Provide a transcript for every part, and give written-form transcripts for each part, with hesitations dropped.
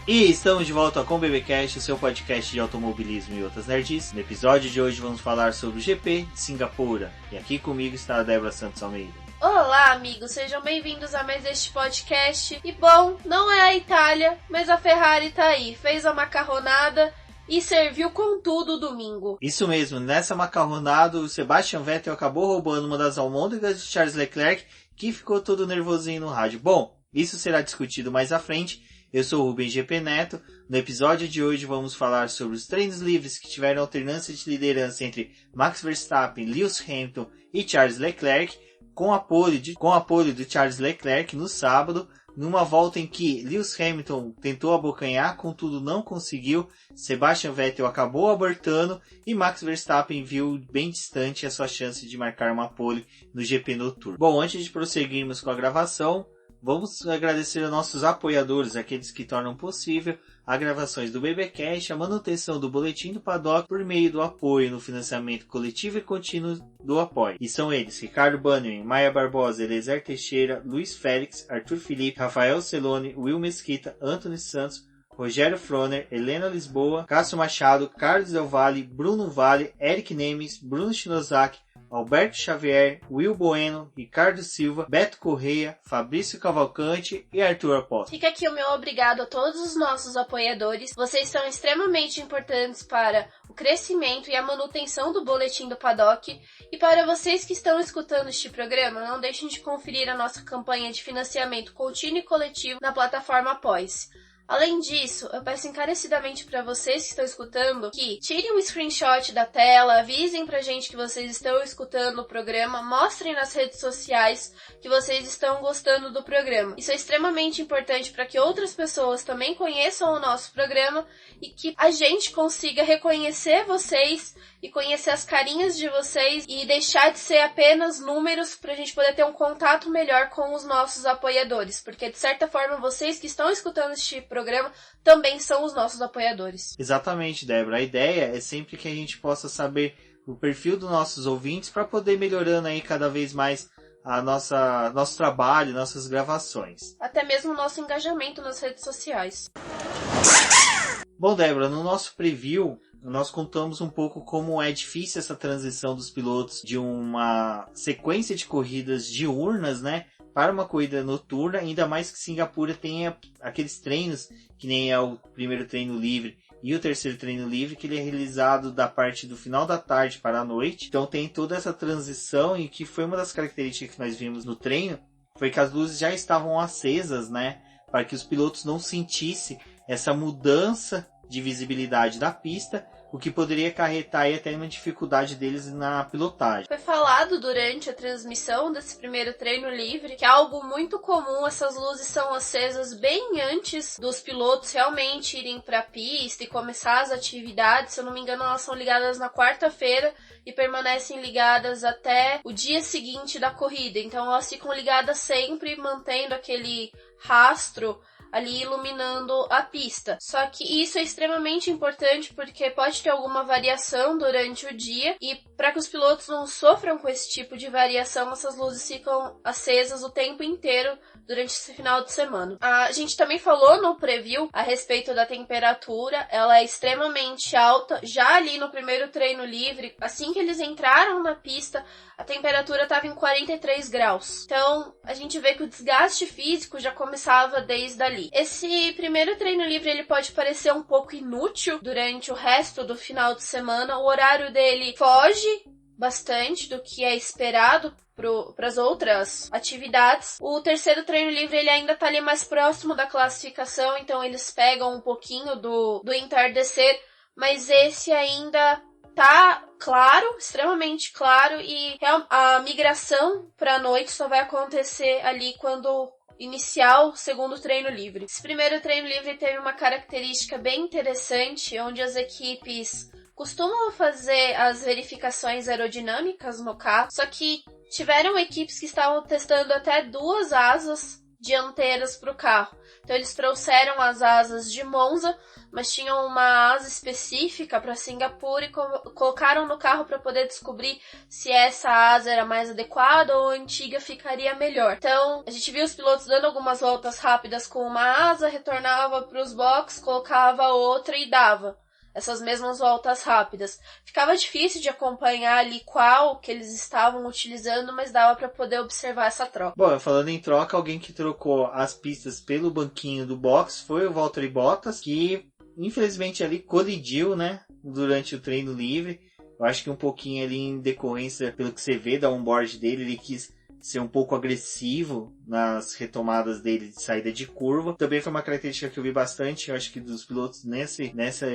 E estamos de volta com o BBcast, seu podcast de automobilismo e outras nerds. No episódio de hoje vamos falar sobre o GP de Singapura. E aqui comigo está a Débora Santos Almeida. Olá, amigos, sejam bem-vindos a mais este podcast. E bom, não é a Itália, mas a Ferrari tá aí, fez a macarronada e serviu com tudo domingo. Isso mesmo, nessa macarronada o Sebastian Vettel acabou roubando uma das almôndegas de Charles Leclerc, que ficou todo nervosinho no rádio. Bom, isso será discutido mais à frente. Eu sou o Rubem GP Neto. No episódio de hoje vamos falar sobre os treinos livres que tiveram alternância de liderança entre Max Verstappen, Lewis Hamilton e Charles Leclerc, com apoio do Charles Leclerc no sábado, numa volta em que Lewis Hamilton tentou abocanhar, contudo não conseguiu, Sebastian Vettel acabou abortando e Max Verstappen viu bem distante a sua chance de marcar uma pole no GP noturno. Bom, antes de prosseguirmos com a gravação, vamos agradecer aos nossos apoiadores, aqueles que tornam possível as gravações do BBcast, a manutenção do Boletim do Paddock por meio do apoio no financiamento coletivo e contínuo do Apoio. E são eles: Ricardo Bannerman, Maia Barbosa, Eliezer Teixeira, Luiz Félix, Arthur Felipe, Rafael Celone, Will Mesquita, Antony Santos, Rogério Froner, Helena Lisboa, Cássio Machado, Carlos Del Valle, Bruno Vale, Eric Nemes, Bruno Shinozaki, Alberto Xavier, Will Bueno, Ricardo Silva, Beto Correia, Fabrício Cavalcante e Arthur Aposto. Fica aqui o meu obrigado a todos os nossos apoiadores. Vocês são extremamente importantes para o crescimento e a manutenção do Boletim do Paddock. E para vocês que estão escutando este programa, não deixem de conferir a nossa campanha de financiamento contínuo e coletivo na plataforma Apoie-se. Além disso, eu peço encarecidamente para vocês que estão escutando que tirem um screenshot da tela, avisem pra gente que vocês estão escutando o programa, mostrem nas redes sociais que vocês estão gostando do programa. Isso é extremamente importante para que outras pessoas também conheçam o nosso programa e que a gente consiga reconhecer vocês e conhecer as carinhas de vocês e deixar de ser apenas números para a gente poder ter um contato melhor com os nossos apoiadores, porque de certa forma vocês que estão escutando este programa também são os nossos apoiadores. Exatamente, Débora. A ideia é sempre que a gente possa saber o perfil dos nossos ouvintes para poder melhorando aí cada vez mais nosso trabalho, nossas gravações. Até mesmo o nosso engajamento nas redes sociais. Bom, Débora, no nosso preview nós contamos um pouco como é difícil essa transição dos pilotos de uma sequência de corridas diurnas, né, para uma corrida noturna, ainda mais que Singapura tenha aqueles treinos, que nem é o primeiro treino livre e o terceiro treino livre, que ele é realizado da parte do final da tarde para a noite. Então tem toda essa transição, e que foi uma das características que nós vimos no treino, foi que as luzes já estavam acesas, né, para que os pilotos não sentissem essa mudança de visibilidade da pista, o que poderia acarretar aí até uma dificuldade deles na pilotagem. Foi falado durante a transmissão desse primeiro treino livre que é algo muito comum, essas luzes são acesas bem antes dos pilotos realmente irem para a pista e começar as atividades. Se eu não me engano, elas são ligadas na quarta-feira e permanecem ligadas até o dia seguinte da corrida. Então elas ficam ligadas sempre, mantendo aquele rastro ali iluminando a pista. Só que isso é extremamente importante porque pode ter alguma variação durante o dia, e para que os pilotos não sofram com esse tipo de variação, essas luzes ficam acesas o tempo inteiro durante esse final de semana. A gente também falou no preview a respeito da temperatura. Ela é extremamente alta. Já ali no primeiro treino livre, assim que eles entraram na pista, a temperatura estava em 43 graus. Então, a gente vê que o desgaste físico já começava desde ali. Esse primeiro treino livre ele pode parecer um pouco inútil durante o resto do final de semana. O horário dele foge bastante do que é esperado para as outras atividades. O terceiro treino livre ele ainda está ali mais próximo da classificação, então eles pegam um pouquinho do entardecer, mas esse ainda tá claro, extremamente claro, e a migração para a noite só vai acontecer ali quando iniciar o segundo treino livre. Esse primeiro treino livre teve uma característica bem interessante, onde as equipes costumam fazer as verificações aerodinâmicas no carro, só que tiveram equipes que estavam testando até 2 asas dianteiras para o carro. Então eles trouxeram as asas de Monza, mas tinham uma asa específica para Singapura e colocaram no carro para poder descobrir se essa asa era mais adequada ou a antiga ficaria melhor. Então a gente viu os pilotos dando algumas voltas rápidas com uma asa, retornava para os boxes, colocava outra e dava essas mesmas voltas rápidas. Ficava difícil de acompanhar ali qual que eles estavam utilizando, mas dava para poder observar essa troca. Bom, falando em troca, alguém que trocou as pistas pelo banquinho do box foi o Valtteri Bottas, que infelizmente ali colidiu, né, durante o treino livre. Eu acho que um pouquinho ali em decorrência, pelo que você vê da onboard dele, ele quis ser um pouco agressivo nas retomadas dele de saída de curva. Também foi uma característica que eu vi bastante, eu acho que dos pilotos nessa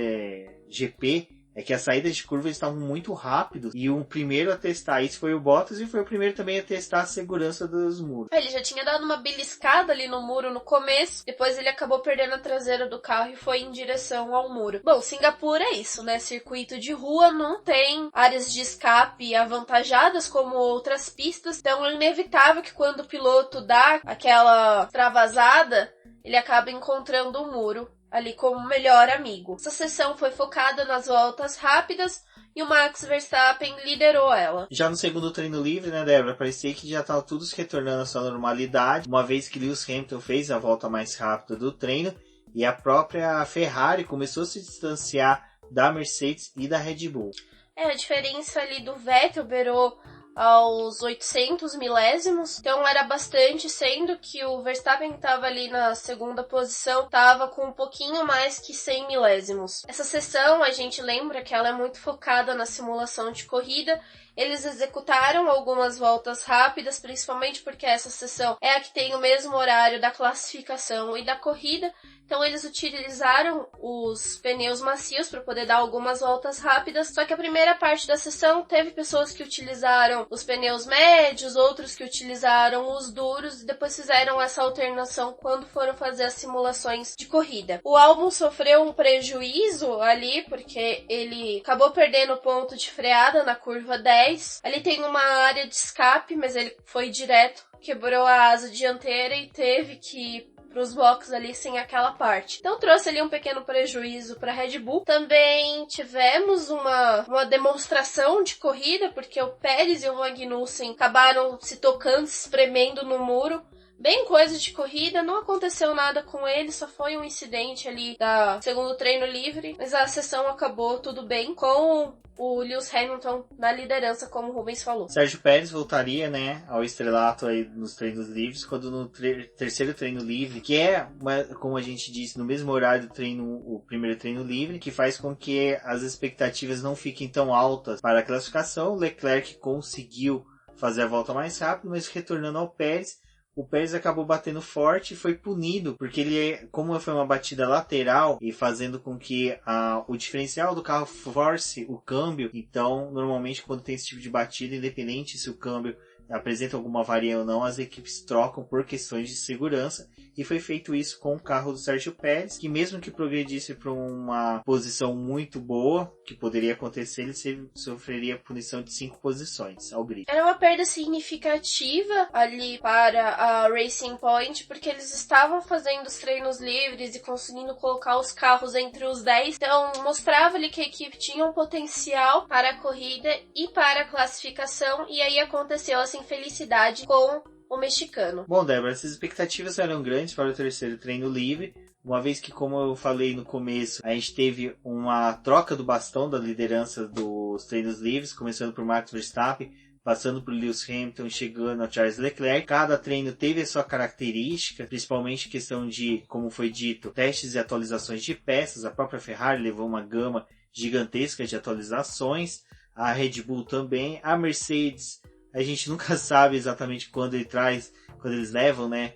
GP, é que as saídas de curva estavam muito rápidos, e o primeiro a testar isso foi o Bottas, e foi o primeiro também a testar a segurança dos muros. Ele já tinha dado uma beliscada ali no muro no começo, depois ele acabou perdendo a traseira do carro e foi em direção ao muro. Bom, Singapura é isso, né? Circuito de rua, não tem áreas de escape avantajadas como outras pistas, então é inevitável que quando o piloto dá aquela travasada, ele acaba encontrando o muro ali como melhor amigo. Essa sessão foi focada nas voltas rápidas e o Max Verstappen liderou ela. Já no segundo treino livre, né, Débora, parecia que já estava tudo se retornando à sua normalidade, uma vez que Lewis Hamilton fez a volta mais rápida do treino e a própria Ferrari começou a se distanciar da Mercedes e da Red Bull. A diferença ali do Vettel beirou aos 800 milésimos, então era bastante, sendo que o Verstappen, que estava ali na segunda posição, estava com um pouquinho mais que 100 milésimos. Essa sessão, a gente lembra que ela é muito focada na simulação de corrida. Eles executaram algumas voltas rápidas, principalmente porque essa sessão é a que tem o mesmo horário da classificação e da corrida. Então eles utilizaram os pneus macios para poder dar algumas voltas rápidas. Só que a primeira parte da sessão teve pessoas que utilizaram os pneus médios, outros que utilizaram os duros e depois fizeram essa alternação quando foram fazer as simulações de corrida. O Albon sofreu um prejuízo ali porque ele acabou perdendo o ponto de freada na curva 10. Ali tem uma área de escape, mas ele foi direto, quebrou a asa dianteira e teve que ir para os boxes ali sem aquela parte. Então trouxe ali um pequeno prejuízo para a Red Bull. Também tivemos uma demonstração de corrida, porque o Pérez e o Magnussen acabaram se tocando, se espremendo no muro. Bem coisa de corrida, não aconteceu nada com ele, só foi um incidente ali da segundo treino livre, mas a sessão acabou tudo bem com o Lewis Hamilton na liderança, como o Rubens falou. Sérgio Pérez voltaria, né, ao estrelato aí nos treinos livres, quando no terceiro treino livre, que é, como a gente disse, no mesmo horário do treino, o primeiro treino livre, que faz com que as expectativas não fiquem tão altas para a classificação. Leclerc conseguiu fazer a volta mais rápido, mas retornando ao Pérez, o Pérez acabou batendo forte e foi punido, porque ele, como foi uma batida lateral e fazendo com que o diferencial do carro force o câmbio, então normalmente quando tem esse tipo de batida, independente se o câmbio apresenta alguma avaria ou não, as equipes trocam por questões de segurança, e foi feito isso com o carro do Sérgio Pérez, que mesmo que progredisse para uma posição muito boa, que poderia acontecer, ele sofreria punição de 5 posições ao grid. Era uma perda significativa ali para a Racing Point, porque eles estavam fazendo os treinos livres e conseguindo colocar os carros entre os 10, então mostrava ali que a equipe tinha um potencial para a corrida e para a classificação, e aí aconteceu essa infelicidade com o mexicano. Bom, Débora, essas expectativas eram grandes para o terceiro treino livre, uma vez que, como eu falei no começo, a gente teve uma troca do bastão da liderança dos treinos livres, começando por Max Verstappen, passando por Lewis Hamilton, chegando ao Charles Leclerc. Cada treino teve a sua característica, principalmente questão de, como foi dito, testes e atualizações de peças. A própria Ferrari levou uma gama gigantesca de atualizações, a Red Bull também, a Mercedes, a gente nunca sabe exatamente quando eles levam, né,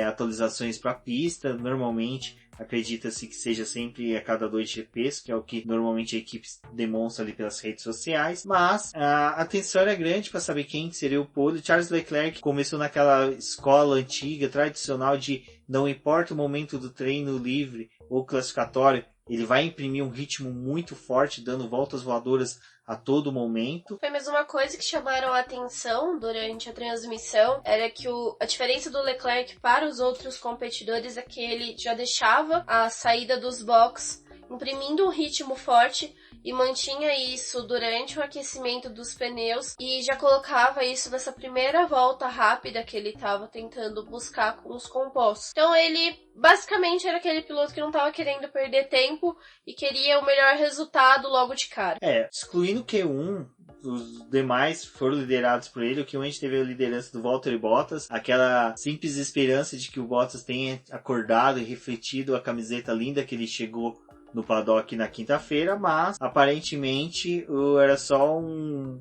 atualizações para a pista. Normalmente acredita-se que seja sempre a cada 2 GPs, que é o que normalmente a equipe demonstra ali pelas redes sociais, mas a atenção era grande para saber quem seria o pole. Charles Leclerc começou naquela escola antiga, tradicional, de não importa o momento do treino livre ou classificatório, ele vai imprimir um ritmo muito forte, dando voltas voadoras a todo momento. Foi mesmo uma coisa que chamaram a atenção durante a transmissão, era que a diferença do Leclerc para os outros competidores é que ele já deixava a saída dos boxes imprimindo um ritmo forte e mantinha isso durante o aquecimento dos pneus e já colocava isso nessa primeira volta rápida que ele estava tentando buscar com os compostos. Então ele basicamente era aquele piloto que não estava querendo perder tempo e queria o melhor resultado logo de cara. Excluindo o Q1, os demais foram liderados por ele. O Q1 a gente teve a liderança do Valtteri Bottas, aquela simples esperança de que o Bottas tenha acordado e refletido a camiseta linda que ele chegou no paddock na quinta-feira, mas aparentemente era só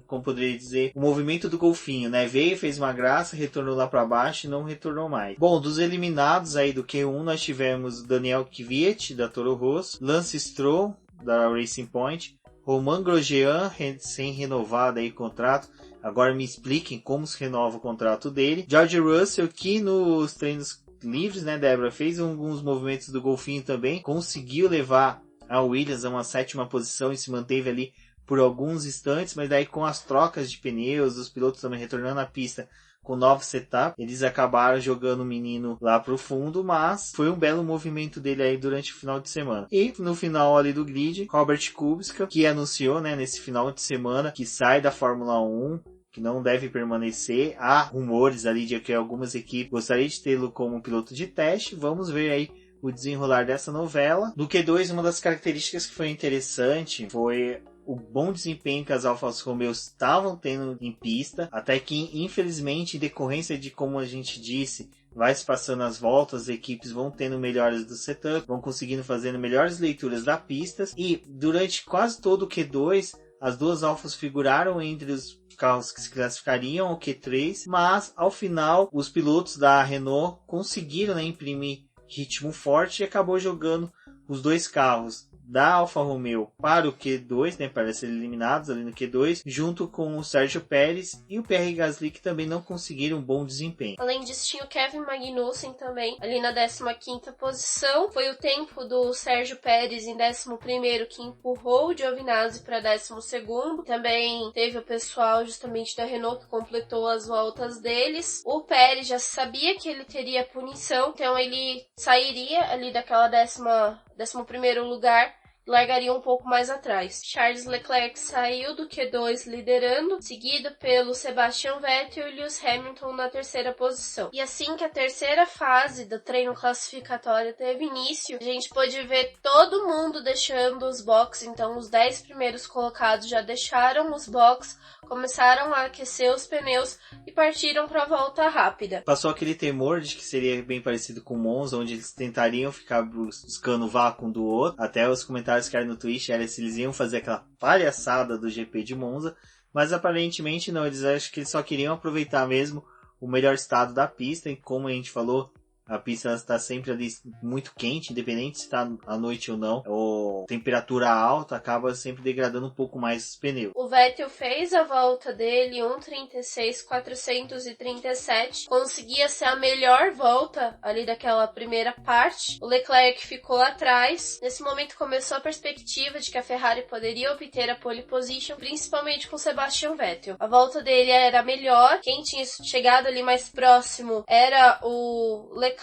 como poderia dizer, um movimento do golfinho, né? Veio, fez uma graça, retornou lá para baixo e não retornou mais. Bom, dos eliminados aí do Q1 nós tivemos Daniel Kvyat da Toro Rosso, Lance Stroll da Racing Point, Romain Grosjean sem renovado aí contrato. Agora me expliquem como se renova o contrato dele. George Russell, que nos treinos livres, né, Débora, fez alguns movimentos do golfinho também, conseguiu levar a Williams a uma 7ª posição e se manteve ali por alguns instantes, mas daí com as trocas de pneus, os pilotos também retornando à pista com novo setup, eles acabaram jogando o menino lá pro fundo, mas foi um belo movimento dele aí durante o final de semana. E no final ali do grid, Robert Kubica, que anunciou, né, nesse final de semana que sai da Fórmula 1, que não deve permanecer. Há rumores ali de que algumas equipes gostariam de tê-lo como piloto de teste. Vamos ver aí o desenrolar dessa novela. No Q2, uma das características que foi interessante foi o bom desempenho que as Alfa Romeo estavam tendo em pista, até que, infelizmente, em decorrência de, como a gente disse, vai se passando as voltas, as equipes vão tendo melhores do setup, vão conseguindo fazendo melhores leituras da pista, e durante quase todo o Q2, as duas Alfas figuraram entre os carros que se classificariam ao Q3, mas ao final os pilotos da Renault conseguiram, né, imprimir ritmo forte e acabou jogando os dois carros da Alfa Romeo para o Q2, né, para serem eliminados ali no Q2, junto com o Sérgio Pérez e o Pierre Gasly, que também não conseguiram um bom desempenho. Além disso, tinha o Kevin Magnussen também, ali na 15ª posição. Foi o tempo do Sérgio Pérez em 11º que empurrou o Giovinazzi para 12º. Também teve o pessoal justamente da Renault que completou as voltas deles. O Pérez já sabia que ele teria punição, então ele sairia ali daquela 11º lugar, largaria um pouco mais atrás. Charles Leclerc saiu do Q2 liderando, seguido pelo Sebastian Vettel e Lewis Hamilton na 3ª posição. E assim que a terceira fase do treino classificatório teve início, a gente pôde ver todo mundo deixando os boxes. Então os 10 primeiros colocados já deixaram os boxes, começaram a aquecer os pneus e partiram para a volta rápida. Passou aquele temor de que seria bem parecido com o Monza, onde eles tentariam ficar buscando o vácuo um do outro. Até os comentários que eram no Twitch era se eles iam fazer aquela palhaçada do GP de Monza, mas aparentemente não. Acho que eles só queriam aproveitar mesmo o melhor estado da pista, e como a gente falou, a pista está sempre ali muito quente, independente se está à noite ou não, ou temperatura alta, acaba sempre degradando um pouco mais os pneus. O Vettel fez a volta dele 1:36.437, conseguia ser a melhor volta ali daquela primeira parte. O Leclerc ficou atrás. Nesse momento começou a perspectiva de que a Ferrari poderia obter a pole position, principalmente com Sebastian Vettel. A volta dele era melhor, quem tinha chegado ali mais próximo era o Leclerc,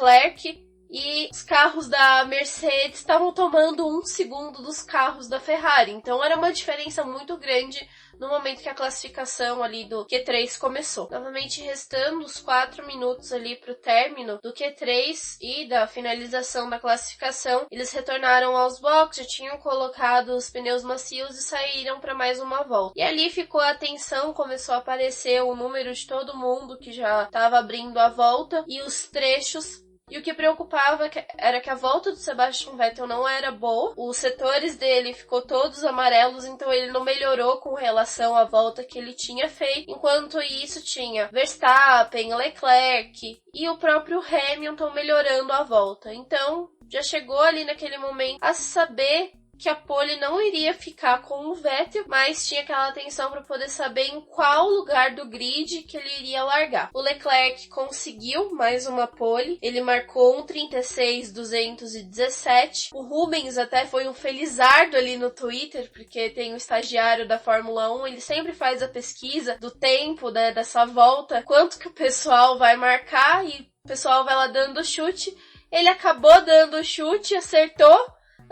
e os carros da Mercedes estavam tomando 1 segundo dos carros da Ferrari. Então era uma diferença muito grande no momento que a classificação ali do Q3 começou. Novamente restando os 4 minutos ali para o término do Q3 e da finalização da classificação, eles retornaram aos boxes, já tinham colocado os pneus macios e saíram para mais uma volta. E ali ficou a tensão, começou a aparecer o número de todo mundo que já estava abrindo a volta e os trechos. E o que preocupava era que a volta do Sebastian Vettel não era boa. Os setores dele ficou todos amarelos, então ele não melhorou com relação à volta que ele tinha feito. Enquanto isso, tinha Verstappen, Leclerc e o próprio Hamilton melhorando a volta. Então, já chegou ali naquele momento a saber que a pole não iria ficar com o Vettel, mas tinha aquela atenção para poder saber em qual lugar do grid que ele iria largar. O Leclerc conseguiu mais uma pole, ele marcou 1:36.217. O Rubens até foi um felizardo ali no Twitter, porque tem um estagiário da Fórmula 1, ele sempre faz a pesquisa do tempo, né, dessa volta, quanto que o pessoal vai marcar, e o pessoal vai lá dando chute. Ele acabou dando o chute, acertou.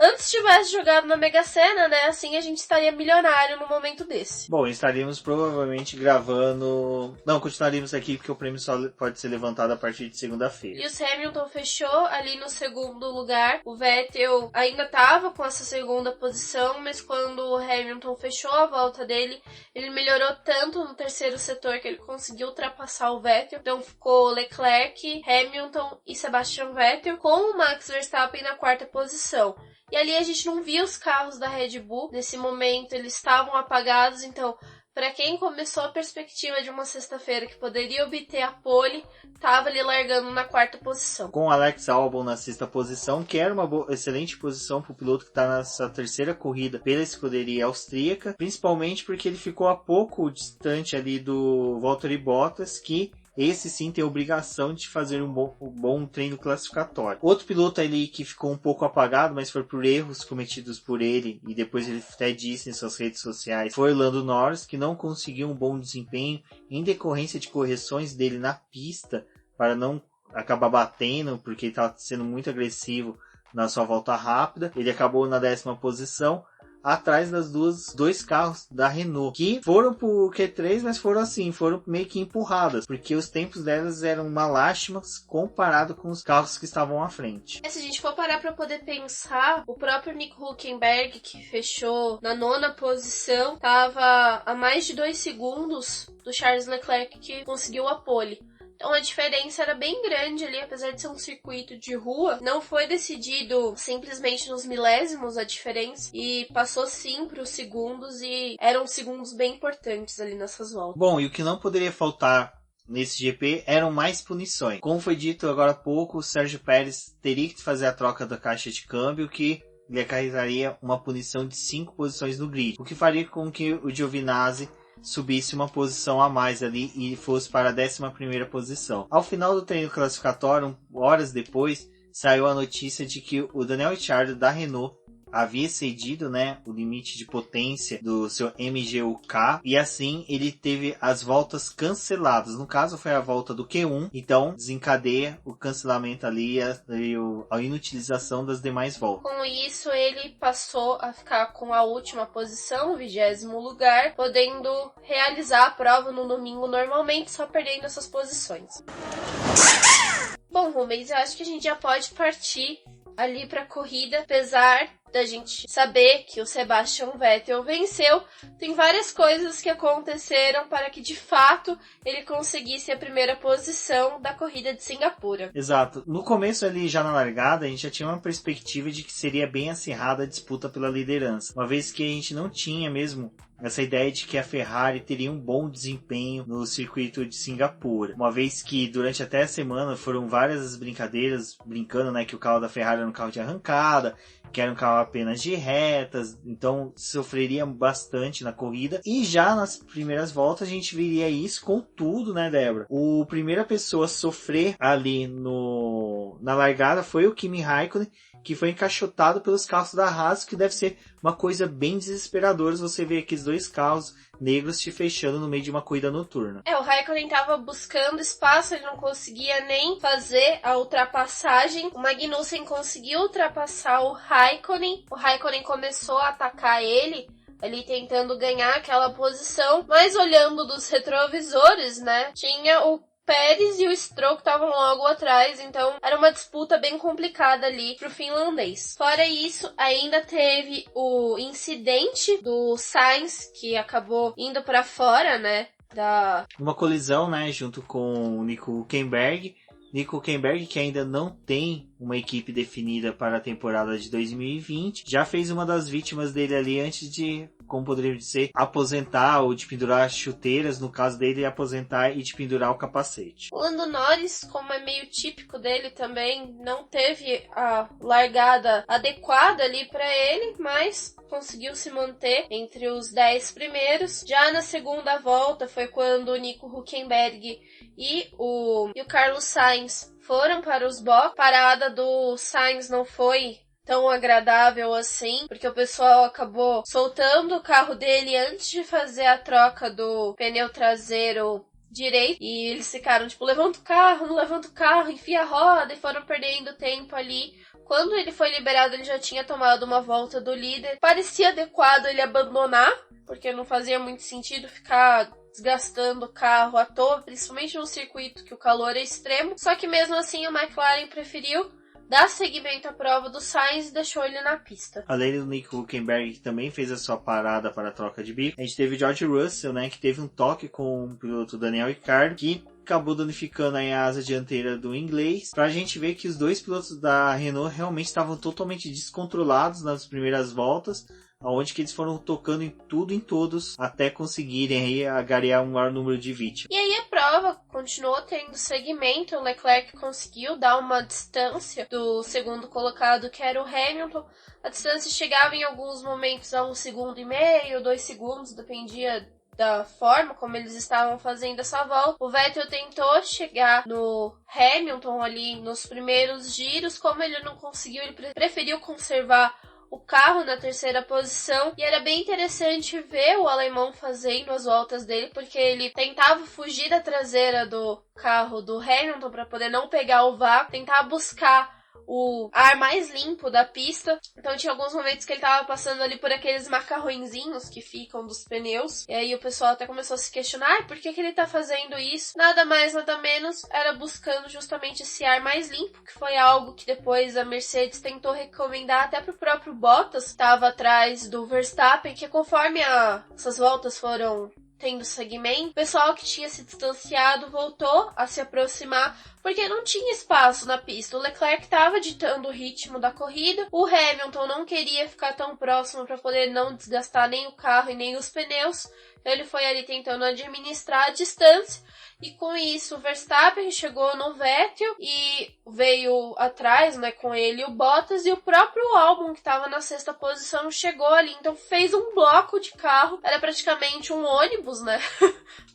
Antes tivesse jogado na Mega Sena, né? Assim a gente estaria milionário no momento desse. Bom, estaríamos provavelmente gravando... Não, continuaríamos aqui porque o prêmio só pode ser levantado a partir de segunda-feira. E o Hamilton fechou ali no segundo lugar. O Vettel ainda estava com essa segunda posição, mas quando o Hamilton fechou a volta dele, ele melhorou tanto no terceiro setor que ele conseguiu ultrapassar o Vettel. Então ficou Leclerc, Hamilton e Sebastian Vettel, com o Max Verstappen na quarta posição. E ali a gente não via os carros da Red Bull. Nesse momento eles estavam apagados, então para quem começou a perspectiva de uma sexta-feira que poderia obter a pole, estava ali largando na quarta posição. Com Alex Albon na sexta posição, que era uma excelente posição para o piloto que está nessa terceira corrida pela escuderia austríaca, principalmente porque ele ficou a pouco distante ali do Valtteri Bottas, que esse sim tem a obrigação de fazer um bom treino classificatório. Outro piloto ali que ficou um pouco apagado, mas foi por erros cometidos por ele, e depois ele até disse em suas redes sociais, foi o Lando Norris, que não conseguiu um bom desempenho em decorrência de correções dele na pista, para não acabar batendo, porque ele estava sendo muito agressivo na sua volta rápida. Ele acabou na 10ª posição, atrás das dois carros da Renault, que foram pro Q3, mas foram meio que empurradas, porque os tempos delas eram uma lástima comparado com os carros que estavam à frente. Se a gente for parar para poder pensar, o próprio Nico Hülkenberg, que fechou na 9ª posição, estava a mais de 2 segundos do Charles Leclerc, que conseguiu a pole. Então a diferença era bem grande ali, apesar de ser um circuito de rua, não foi decidido simplesmente nos milésimos a diferença, e passou sim para os segundos, e eram segundos bem importantes ali nessas voltas. Bom, e o que não poderia faltar nesse GP eram mais punições. Como foi dito agora há pouco, o Sérgio Pérez teria que fazer a troca da caixa de câmbio, que lhe acarretaria uma punição de 5 posições no grid, o que faria com que o Giovinazzi subisse uma posição a mais ali e fosse para a 11ª posição. Ao final do treino classificatório, horas depois, saiu a notícia de que o Daniel Ricciardo da Renault havia excedido, né, o limite de potência do seu MGU-K, e assim ele teve as voltas canceladas. No caso foi a volta do Q1, então desencadeia o cancelamento ali e a inutilização das demais voltas. Com isso ele passou a ficar com a última posição, o 20º lugar, podendo realizar a prova no domingo normalmente, só perdendo essas posições. Bom, Rubens, eu acho que a gente já pode partir ali para a corrida, apesar da gente saber que o Sebastian Vettel venceu, tem várias coisas que aconteceram para que de fato ele conseguisse a primeira posição da corrida de Singapura. Exato. No começo ali, já na largada, a gente já tinha uma perspectiva de que seria bem acirrada a disputa pela liderança, uma vez que a gente não tinha mesmo essa ideia de que a Ferrari teria um bom desempenho no circuito de Singapura, uma vez que durante até a semana foram várias as brincadeiras, brincando, né, que o carro da Ferrari era um carro de arrancada, que era um carro apenas de retas, então sofreria bastante na corrida, e já nas primeiras voltas a gente veria isso com tudo, né, Débora? A primeira pessoa a sofrer ali na largada foi o Kimi Raikkonen, que foi encaixotado pelos carros da Haas, que deve ser uma coisa bem desesperadora você ver aqueles dois carros negros te fechando no meio de uma corrida noturna. O Raikkonen estava buscando espaço, ele não conseguia nem fazer a ultrapassagem. O Magnussen conseguiu ultrapassar o Raikkonen começou a atacar ele, ali tentando ganhar aquela posição, mas olhando dos retrovisores, né, tinha o Pérez e o Stroll estavam logo atrás, então era uma disputa bem complicada ali pro finlandês. Fora isso, ainda teve o incidente do Sainz, que acabou indo para fora, né, uma colisão, né, junto com o Nico Hülkenberg. Nico Hülkenberg, que ainda não tem uma equipe definida para a temporada de 2020, já fez uma das vítimas dele ali antes de como poderia ser aposentar ou de pendurar as chuteiras, no caso dele aposentar e de pendurar o capacete. O Lando Norris, como é meio típico dele também, não teve a largada adequada ali para ele, mas conseguiu se manter entre os 10 primeiros. Já na segunda volta foi quando o Nico Hülkenberg e o Carlos Sainz foram para os boxes. A parada do Sainz não foi tão agradável assim, porque o pessoal acabou soltando o carro dele antes de fazer a troca do pneu traseiro direito, e eles ficaram tipo, levanta o carro, não levanta o carro, enfia a roda, e foram perdendo tempo ali. Quando ele foi liberado, ele já tinha tomado uma volta do líder. Parecia adequado ele abandonar, porque não fazia muito sentido ficar desgastando o carro à toa, principalmente num circuito que o calor é extremo. Só que mesmo assim a McLaren preferiu dar seguimento à prova do Sainz e deixou ele na pista. Além do Nico Hülkenberg, que também fez a sua parada para a troca de bico, a gente teve George Russell, né, que teve um toque com o piloto Daniel Ricciardo, que acabou danificando aí a asa dianteira do inglês, pra gente ver que os dois pilotos da Renault realmente estavam totalmente descontrolados nas primeiras voltas, onde que eles foram tocando em tudo, em todos, até conseguirem aí agariar um maior número de vítimas. E aí a prova continuou tendo segmento, o Leclerc conseguiu dar uma distância do segundo colocado, que era o Hamilton. A distância chegava em alguns momentos a 1,5 segundos, 2 segundos, dependia da forma como eles estavam fazendo essa volta. O Vettel tentou chegar no Hamilton ali nos primeiros giros, como ele não conseguiu, ele preferiu conservar o carro na terceira posição, e era bem interessante ver o alemão fazendo as voltas dele, porque ele tentava fugir da traseira do carro do Hamilton para poder não pegar o vácuo, tentava buscar o ar mais limpo da pista. Então tinha alguns momentos que ele tava passando ali por aqueles macarrõezinhos que ficam dos pneus, e aí o pessoal até começou a se questionar, por que ele tá fazendo isso? Nada mais, nada menos, era buscando justamente esse ar mais limpo, que foi algo que depois a Mercedes tentou recomendar até pro próprio Bottas, que estava atrás do Verstappen, que conforme essas voltas foram tendo segmento, o pessoal que tinha se distanciado voltou a se aproximar, porque não tinha espaço na pista. O Leclerc estava ditando o ritmo da corrida, o Hamilton não queria ficar tão próximo para poder não desgastar nem o carro e nem os pneus, então ele foi ali tentando administrar a distância, e com isso o Verstappen chegou no Vettel e veio atrás, né, com ele o Bottas, e o próprio Albon, que estava na sexta posição, chegou ali, então fez um bloco de carro, era praticamente um ônibus, né,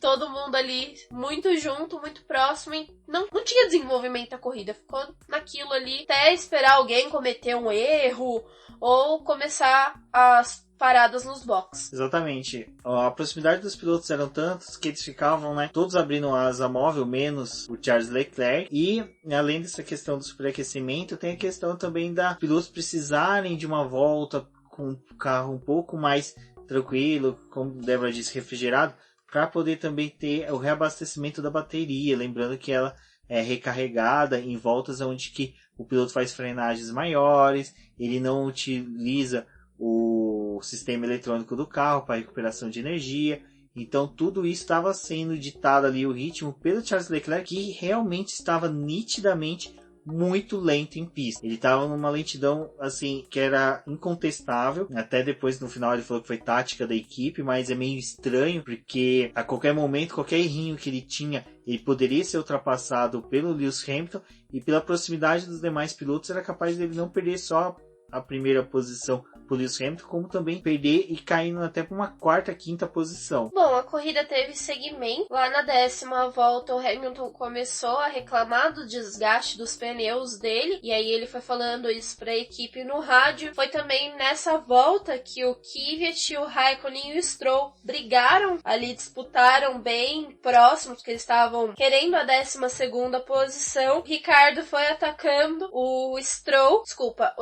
todo mundo ali muito junto, muito próximo, e não tinha desenvolvimento da corrida, ficou naquilo ali até esperar alguém cometer um erro ou começar as paradas nos boxes. Exatamente. A proximidade dos pilotos eram tantos que eles ficavam, né, todos abrindo a asa móvel, menos o Charles Leclerc. E, além dessa questão do superaquecimento, tem a questão também da pilotos precisarem de uma volta com o carro um pouco mais tranquilo, como Débora disse, refrigerado, para poder também ter o reabastecimento da bateria. Lembrando que ela é recarregada em voltas onde que o piloto faz frenagens maiores, ele não utiliza o sistema eletrônico do carro para recuperação de energia. Então tudo isso estava sendo ditado ali, o ritmo, pelo Charles Leclerc, que realmente estava nitidamente muito lento em pista. Ele estava numa lentidão assim que era incontestável. Até depois no final ele falou que foi tática da equipe, mas é meio estranho porque a qualquer momento, qualquer errinho que ele tinha, ele poderia ser ultrapassado pelo Lewis Hamilton, e pela proximidade dos demais pilotos era capaz dele não perder só a primeira posição por Lewis Hamilton, como também perder e caindo até para uma quarta, quinta posição. Bom, a corrida teve segmento. Lá na 10ª volta, o Hamilton começou a reclamar do desgaste dos pneus dele, e aí ele foi falando isso para a equipe no rádio. Foi também nessa volta que o Kvyat, o Raikkonen e o Stroll brigaram ali, disputaram bem próximos, porque eles estavam querendo a 12ª posição. O Ricardo foi atacando o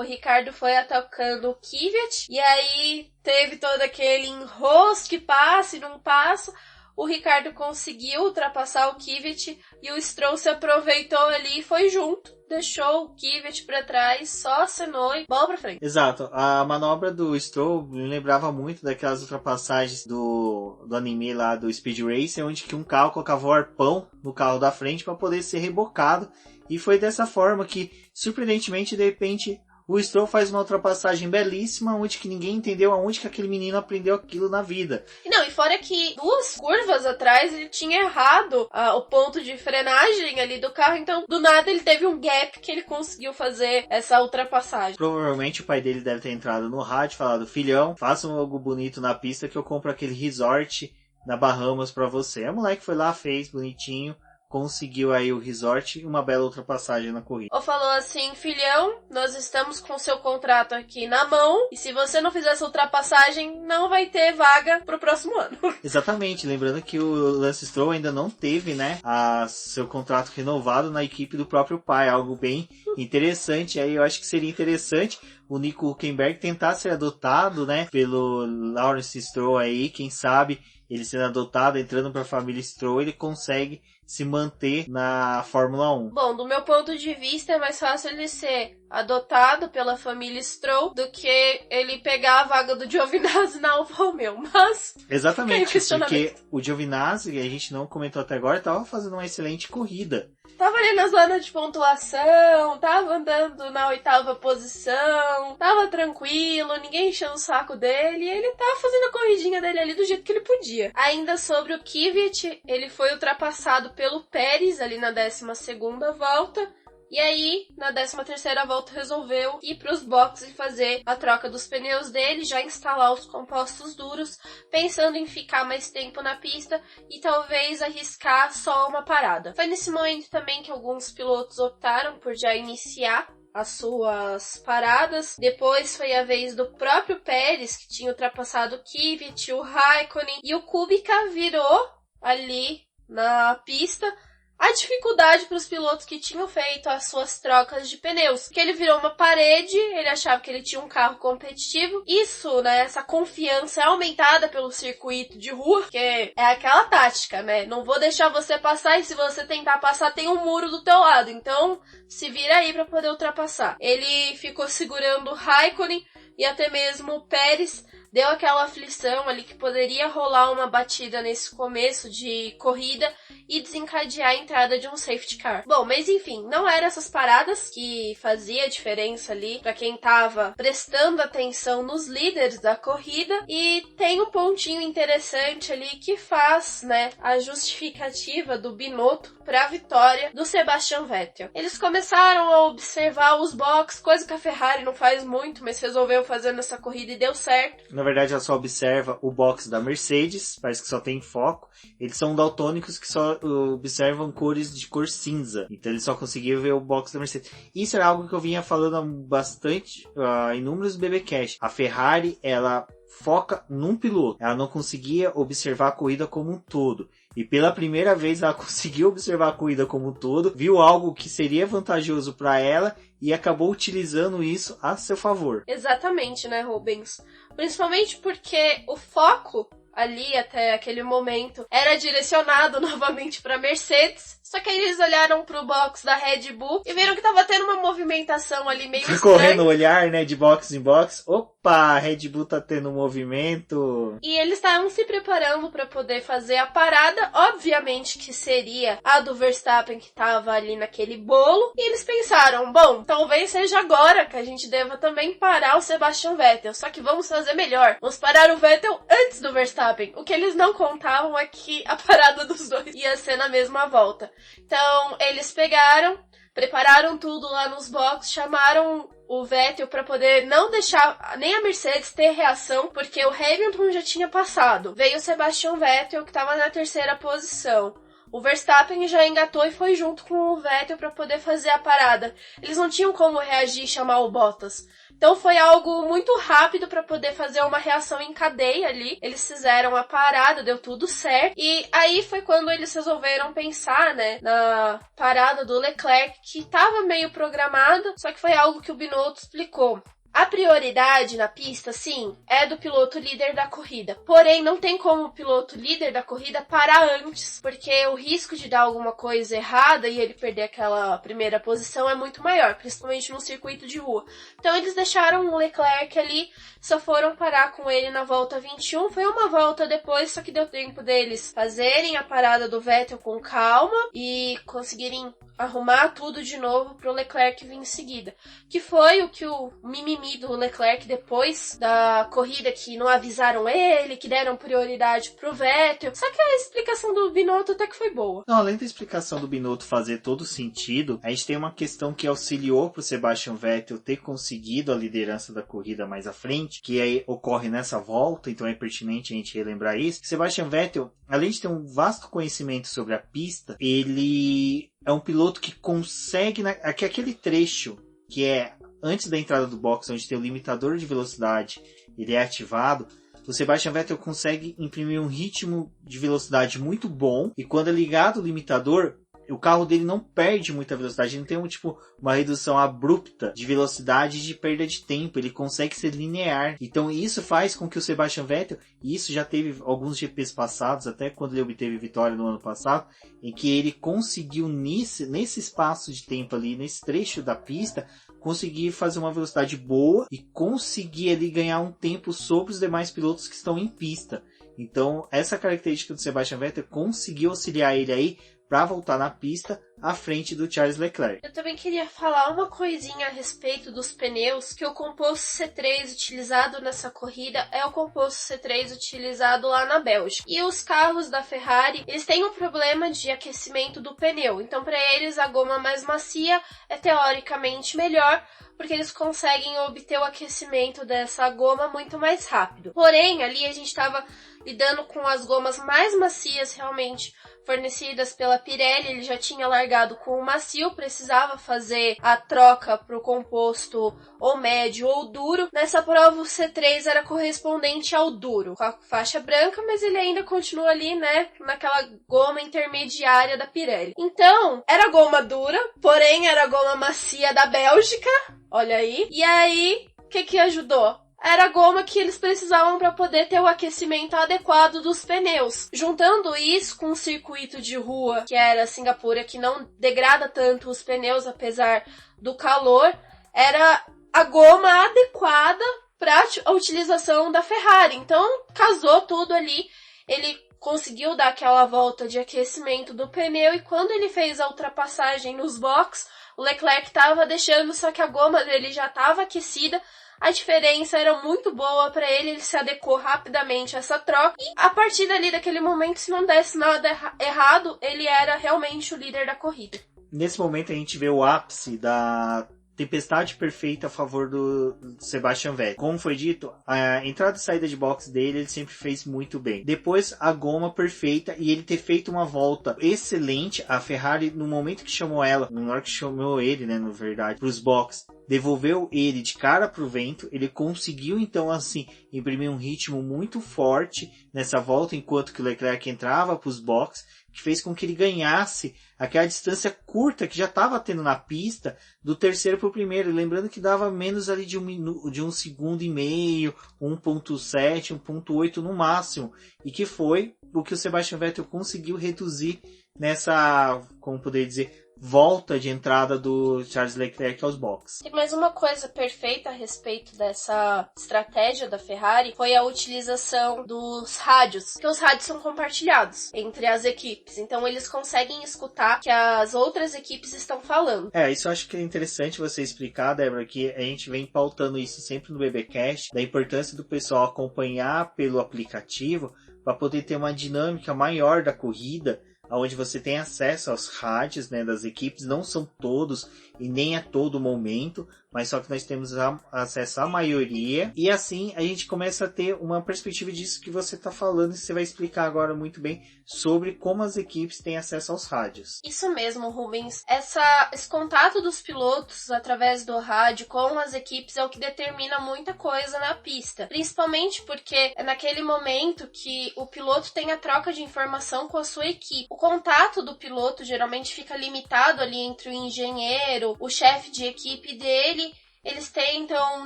Ricardo foi atacando o Kvyat, e aí teve todo aquele enrosque, passe, não passa. O Ricardo conseguiu ultrapassar o Kvyat e o Stroll se aproveitou ali e foi junto. Deixou o Kvyat pra trás, só acenou e bola pra frente. Exato. A manobra do Stroll me lembrava muito daquelas ultrapassagens do anime lá do Speed Racer, onde que um carro colocava o arpão no carro da frente para poder ser rebocado. E foi dessa forma que, surpreendentemente, de repente, o Stroll faz uma ultrapassagem belíssima, onde que ninguém entendeu aonde que aquele menino aprendeu aquilo na vida. Não, e fora que 2 curvas atrás ele tinha errado o ponto de frenagem ali do carro, então do nada ele teve um gap que ele conseguiu fazer essa ultrapassagem. Provavelmente o pai dele deve ter entrado no rádio e falado: filhão, faça algo bonito na pista que eu compro aquele resort na Bahamas pra você. O moleque foi lá, fez bonitinho, conseguiu aí o resort e uma bela ultrapassagem na corrida. Ou falou assim: filhão, nós estamos com seu contrato aqui na mão, e se você não fizer essa ultrapassagem, não vai ter vaga pro próximo ano. Exatamente, lembrando que o Lance Stroll ainda não teve, né, seu contrato renovado na equipe do próprio pai, algo bem interessante. Aí eu acho que seria interessante o Nico Hülkenberg tentar ser adotado, né, pelo Lawrence Stroll aí, quem sabe ele sendo adotado, entrando para a família Stroll, ele consegue se manter na Fórmula 1. Bom, do meu ponto de vista, é mais fácil ele ser adotado pela família Stroll do que ele pegar a vaga do Giovinazzi na Alfa Romeo, mas... Exatamente, porque o Giovinazzi, a gente não comentou até agora, estava fazendo uma excelente corrida. Tava ali na zona de pontuação, tava andando na 8ª posição, tava tranquilo, ninguém enchendo o saco dele, e ele tava fazendo a corridinha dele ali do jeito que ele podia. Ainda sobre o Kvyat, ele foi ultrapassado pelo Pérez ali na 12ª volta, e aí, na 13ª volta, resolveu ir para os boxes e fazer a troca dos pneus dele, já instalar os compostos duros, pensando em ficar mais tempo na pista e talvez arriscar só uma parada. Foi nesse momento também que alguns pilotos optaram por já iniciar as suas paradas. Depois foi a vez do próprio Pérez, que tinha ultrapassado o Kvyat, o Raikkonen, e o Kubica virou ali na pista a dificuldade para os pilotos que tinham feito as suas trocas de pneus, que ele virou uma parede, ele achava que ele tinha um carro competitivo. Isso, né, essa confiança é aumentada pelo circuito de rua, que é aquela tática, né, não vou deixar você passar, e se você tentar passar tem um muro do teu lado, então se vira aí para poder ultrapassar. Ele ficou segurando o Raikkonen e até mesmo o Pérez. Deu aquela aflição ali que poderia rolar uma batida nesse começo de corrida e desencadear a entrada de um safety car. Bom, mas enfim, não eram essas paradas que fazia a diferença ali para quem tava prestando atenção nos líderes da corrida. E tem um pontinho interessante ali que faz, né, a justificativa do Binotto para a vitória do Sebastian Vettel. Eles começaram a observar os boxes, coisa que a Ferrari não faz muito, mas resolveu fazer nessa corrida e deu certo. Na verdade, ela só observa o box da Mercedes, parece que só tem foco. Eles são daltônicos que só observam cores de cor cinza, então eles só conseguiam ver o box da Mercedes. Isso era algo que eu vinha falando bastante em números BBcast. A Ferrari, ela foca num piloto, ela não conseguia observar a corrida como um todo. E pela primeira vez ela conseguiu observar a corrida como um todo, viu algo que seria vantajoso para ela e acabou utilizando isso a seu favor. Exatamente, né, Rubens? Principalmente porque o foco ali até aquele momento era direcionado novamente para Mercedes, só que aí eles olharam pro box da Red Bull e viram que tava tendo uma movimentação ali meio estranha. Correndo o olhar, né, de box em box. Opa, a Red Bull tá tendo um movimento. E eles estavam se preparando para poder fazer a parada, obviamente que seria a do Verstappen que tava ali naquele bolo, e eles pensaram, bom, talvez seja agora que a gente deva também parar o Sebastian Vettel, só que vamos fazer melhor, vamos parar o Vettel antes do Verstappen. O que eles não contavam é que a parada dos dois ia ser na mesma volta. Então, eles pegaram, prepararam tudo lá nos boxes, chamaram o Vettel para poder não deixar nem a Mercedes ter reação, porque o Hamilton já tinha passado. Veio o Sebastian Vettel, que estava na 3ª posição. O Verstappen já engatou e foi junto com o Vettel para poder fazer a parada. Eles não tinham como reagir e chamar o Bottas. Então foi algo muito rápido para poder fazer uma reação em cadeia ali. Eles fizeram a parada, deu tudo certo. E aí foi quando eles resolveram pensar, né, na parada do Leclerc, que estava meio programada, só que foi algo que o Binotto explicou. A prioridade na pista, sim, é do piloto líder da corrida. Porém, não tem como o piloto líder da corrida parar antes, porque o risco de dar alguma coisa errada e ele perder aquela primeira posição é muito maior, principalmente no circuito de rua. Então eles deixaram o Leclerc ali, só foram parar com ele na volta 21. Foi uma volta depois, só que deu tempo deles fazerem a parada do Vettel com calma e conseguirem arrumar tudo de novo pro Leclerc vir em seguida. Que foi o que o mimimi do Leclerc depois da corrida, que não avisaram ele, que deram prioridade pro Vettel. Só que a explicação do Binotto até que foi boa. Não, além da explicação do Binotto fazer todo sentido, a gente tem uma questão que auxiliou pro Sebastian Vettel ter conseguido a liderança da corrida mais à frente, que aí ocorre nessa volta, então é pertinente a gente relembrar isso. Sebastian Vettel, além de ter um vasto conhecimento sobre a pista, ele é um piloto que consegue, aquele trecho que é antes da entrada do box, onde tem o limitador de velocidade, ele é ativado, o Sebastian Vettel consegue imprimir um ritmo de velocidade muito bom, e quando é ligado o limitador, o carro dele não perde muita velocidade, ele não tem uma redução abrupta de velocidade e de perda de tempo, ele consegue ser linear. Então isso faz com que o Sebastian Vettel, e isso já teve alguns GPs passados, até quando ele obteve vitória no ano passado, em que ele conseguiu nesse espaço de tempo ali, nesse trecho da pista, conseguir fazer uma velocidade boa e conseguir ali ganhar um tempo sobre os demais pilotos que estão em pista. Então essa característica do Sebastian Vettel conseguiu auxiliar ele aí para voltar na pista à frente do Charles Leclerc. Eu também queria falar uma coisinha a respeito dos pneus, que o composto C3 utilizado nessa corrida é o composto C3 utilizado lá na Bélgica. E os carros da Ferrari, eles têm um problema de aquecimento do pneu. Então, para eles, a goma mais macia é teoricamente melhor, porque eles conseguem obter o aquecimento dessa goma muito mais rápido. Porém, ali a gente estava lidando com as gomas mais macias realmente fornecidas pela Pirelli. Ele já tinha largado com o macio, precisava fazer a troca para o composto ou médio ou duro. Nessa prova o C3 era correspondente ao duro, com a faixa branca, mas ele ainda continua ali, né, naquela goma intermediária da Pirelli. Então, era goma dura, porém era goma macia da Bélgica, olha aí. E aí, o que ajudou? Era a goma que eles precisavam para poder ter o aquecimento adequado dos pneus. Juntando isso com o circuito de rua, que era Singapura, que não degrada tanto os pneus apesar do calor, era a goma adequada para a utilização da Ferrari. Então, casou tudo ali. Ele conseguiu dar aquela volta de aquecimento do pneu e quando ele fez a ultrapassagem nos boxes, o Leclerc estava deixando, só que a goma dele já estava aquecida. A diferença era muito boa para ele, ele se adequou rapidamente a essa troca. E a partir dali, daquele momento, se não desse nada errado, ele era realmente o líder da corrida. Nesse momento a gente vê o ápice da tempestade perfeita a favor do Sebastian Vettel. Como foi dito, a entrada e saída de box dele ele sempre fez muito bem. Depois a goma perfeita e ele ter feito uma volta excelente. A Ferrari, no momento que chamou ela, na hora que chamou ele, né, na verdade, para os boxes, devolveu ele de cara pro vento. Ele conseguiu então assim imprimir um ritmo muito forte nessa volta, enquanto que o Leclerc entrava para os boxes, que fez com que ele ganhasse aquela distância curta que já estava tendo na pista do terceiro para o primeiro. Lembrando que dava menos ali de um segundo e meio, 1.7, 1.8 no máximo. E que foi o que o Sebastian Vettel conseguiu reduzir nessa, como poderia dizer, volta de entrada do Charles Leclerc aos boxes. Tem mais uma coisa perfeita a respeito dessa estratégia da Ferrari, foi a utilização dos rádios, que os rádios são compartilhados entre as equipes, então eles conseguem escutar o que as outras equipes estão falando. Isso eu acho que é interessante você explicar, Débora, que a gente vem pautando isso sempre no BBcast, da importância do pessoal acompanhar pelo aplicativo, para poder ter uma dinâmica maior da corrida, onde você tem acesso aos rádios, né, das equipes. Não são todos e nem a todo momento, mas só que nós temos acesso à maioria, e assim a gente começa a ter uma perspectiva disso que você está falando, e você vai explicar agora muito bem sobre como as equipes têm acesso aos rádios. Isso mesmo, Rubens. Esse contato dos pilotos através do rádio com as equipes é o que determina muita coisa na pista, principalmente porque é naquele momento que o piloto tem a troca de informação com a sua equipe. O contato do piloto geralmente fica limitado ali entre o engenheiro, o chefe de equipe dele eles tentam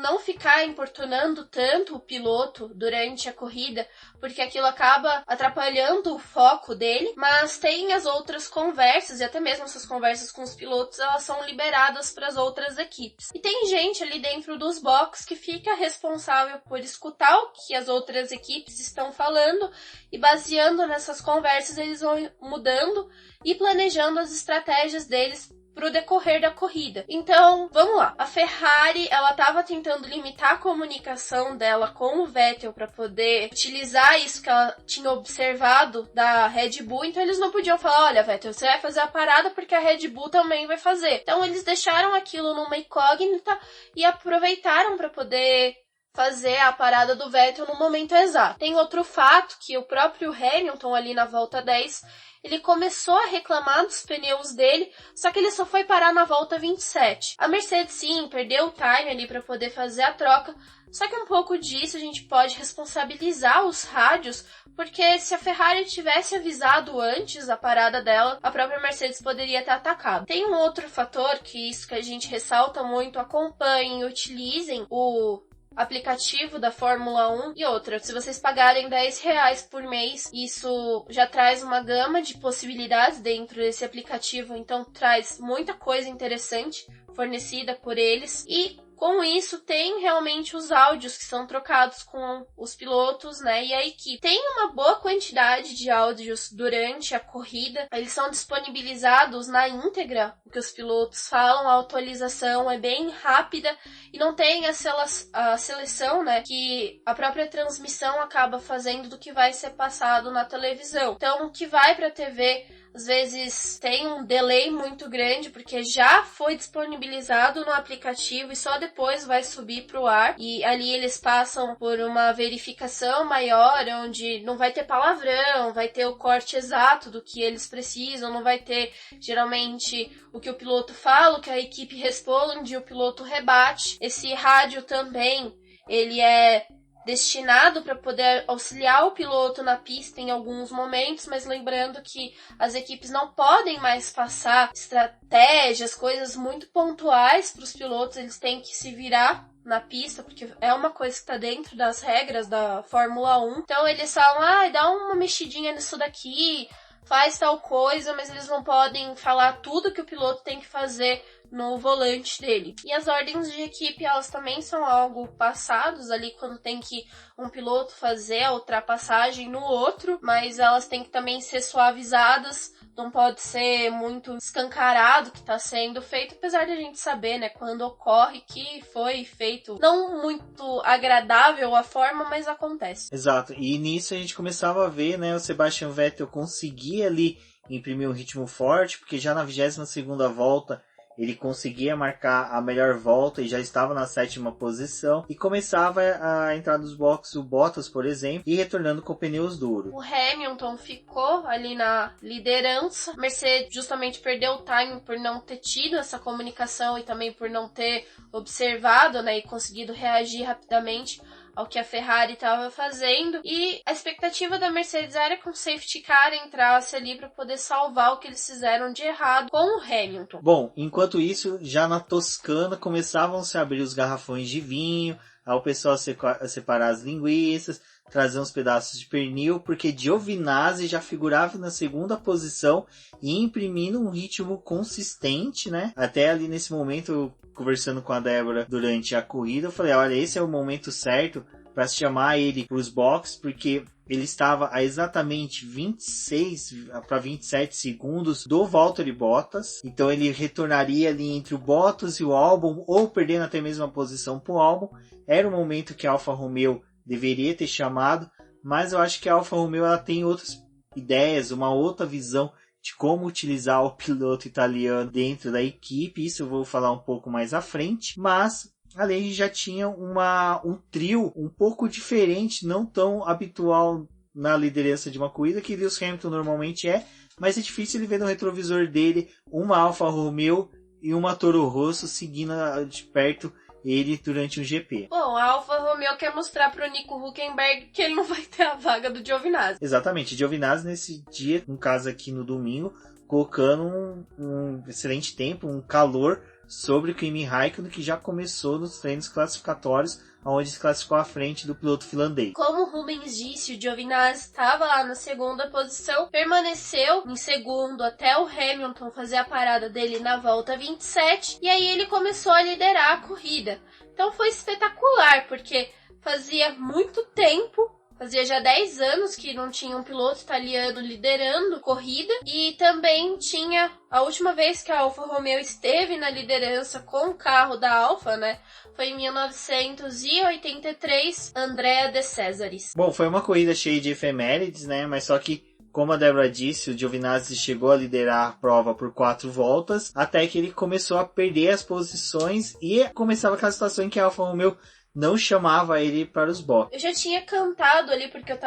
não ficar importunando tanto o piloto durante a corrida, porque aquilo acaba atrapalhando o foco dele, mas tem as outras conversas, e até mesmo essas conversas com os pilotos, elas são liberadas para as outras equipes. E tem gente ali dentro dos boxes que fica responsável por escutar o que as outras equipes estão falando, e baseando nessas conversas eles vão mudando e planejando as estratégias deles pro decorrer da corrida. Então, vamos lá. A Ferrari, ela tava tentando limitar a comunicação dela com o Vettel para poder utilizar isso que ela tinha observado da Red Bull. Então, eles não podiam falar, olha, Vettel, você vai fazer a parada porque a Red Bull também vai fazer. Então, eles deixaram aquilo numa incógnita e aproveitaram para poder fazer a parada do Vettel no momento exato. Tem outro fato que o próprio Hamilton ali na volta 10, ele começou a reclamar dos pneus dele, só que ele só foi parar na volta 27. A Mercedes sim, perdeu o time ali para poder fazer a troca, só que um pouco disso a gente pode responsabilizar os rádios, porque se a Ferrari tivesse avisado antes a parada dela, a própria Mercedes poderia ter atacado. Tem um outro fator que isso que a gente ressalta muito, acompanhem, utilizem o aplicativo da Fórmula 1 e outra. Se vocês pagarem R$10 por mês, isso já traz uma gama de possibilidades dentro desse aplicativo, então traz muita coisa interessante fornecida por eles e com isso tem realmente os áudios que são trocados com os pilotos, né, e a equipe. Tem uma boa quantidade de áudios durante a corrida, eles são disponibilizados na íntegra, o que os pilotos falam, a atualização é bem rápida e não tem a seleção, né, que a própria transmissão acaba fazendo do que vai ser passado na televisão. Então, o que vai para a TV às vezes tem um delay muito grande, porque já foi disponibilizado no aplicativo e só depois vai subir para o ar. E ali eles passam por uma verificação maior, onde não vai ter palavrão, vai ter o corte exato do que eles precisam, não vai ter, geralmente, o que o piloto fala, o que a equipe responde, o piloto rebate. Esse rádio também, ele é destinado para poder auxiliar o piloto na pista em alguns momentos, mas lembrando que as equipes não podem mais passar estratégias, coisas muito pontuais para os pilotos, eles têm que se virar na pista, porque é uma coisa que está dentro das regras da Fórmula 1. Então eles falam, dá uma mexidinha nisso daqui, faz tal coisa, mas eles não podem falar tudo que o piloto tem que fazer no volante dele. E as ordens de equipe, elas também são algo passados ali quando tem que um piloto fazer a ultrapassagem no outro, mas elas têm que também ser suavizadas, não pode ser muito escancarado que está sendo feito, apesar de a gente saber, né, quando ocorre que foi feito não muito agradável a forma, mas acontece. Exato, e nisso a gente começava a ver, né, o Sebastian Vettel conseguir ali imprimir um ritmo forte, porque já na 22ª volta ele conseguia marcar a melhor volta e já estava na 7ª posição. E começava a entrar nos boxes o Bottas, por exemplo, e retornando com pneus duros. O Hamilton ficou ali na liderança. Mercedes justamente perdeu o time por não ter tido essa comunicação e também por não ter observado, né, e conseguido reagir rapidamente ao que a Ferrari estava fazendo, e a expectativa da Mercedes era que um safety car entrasse ali para poder salvar o que eles fizeram de errado com o Hamilton. Bom, enquanto isso, já na Toscana começavam -se a abrir os garrafões de vinho, ao pessoal separar as linguiças, trazer uns pedaços de pernil, porque Giovinazzi já figurava na 2ª posição e imprimindo um ritmo consistente, né? Até ali nesse momento, conversando com a Débora durante a corrida, eu falei, olha, esse é o momento certo para chamar ele para os boxes, porque ele estava a exatamente 26 para 27 segundos do Valtteri Bottas, então ele retornaria ali entre o Bottas e o Albon, ou perdendo até mesmo a posição para o Albon. Era o momento que a Alfa Romeo deveria ter chamado, mas eu acho que a Alfa Romeo ela tem outras ideias, uma outra visão de como utilizar o piloto italiano dentro da equipe. Isso eu vou falar um pouco mais à frente, mas ali a gente já tinha um trio um pouco diferente, não tão habitual na liderança de uma corrida, que Lewis Hamilton normalmente é, mas é difícil ele ver no retrovisor dele uma Alfa Romeo e uma Toro Rosso seguindo de perto ele durante um GP. Bom, a Alfa Romeo quer mostrar para o Nico Hülkenberg que ele não vai ter a vaga do Giovinazzi. Exatamente, Giovinazzi nesse dia, no caso aqui no domingo, colocando um excelente tempo, um calor sobre o Kimi Raikkonen, que já começou nos treinos classificatórios, onde se classificou à frente do piloto finlandês. Como o Rubens disse, o Giovinazzi estava lá na segunda posição, permaneceu em segundo até o Hamilton fazer a parada dele na volta 27, e aí ele começou a liderar a corrida. Então foi espetacular, porque fazia muito tempo, fazia já 10 anos que não tinha um piloto italiano liderando corrida, e também tinha a última vez que a Alfa Romeo esteve na liderança com o carro da Alfa, né? Foi em 1983, Andrea De Cesaris. Bom, foi uma corrida cheia de efemérides, né? Mas só que, como a Débora disse, o Giovinazzi chegou a liderar a prova por 4 voltas, até que ele começou a perder as posições e começava aquela situação em que a Alfa Romeo não chamava ele para os boxes. Eu já tinha cantado ali porque eu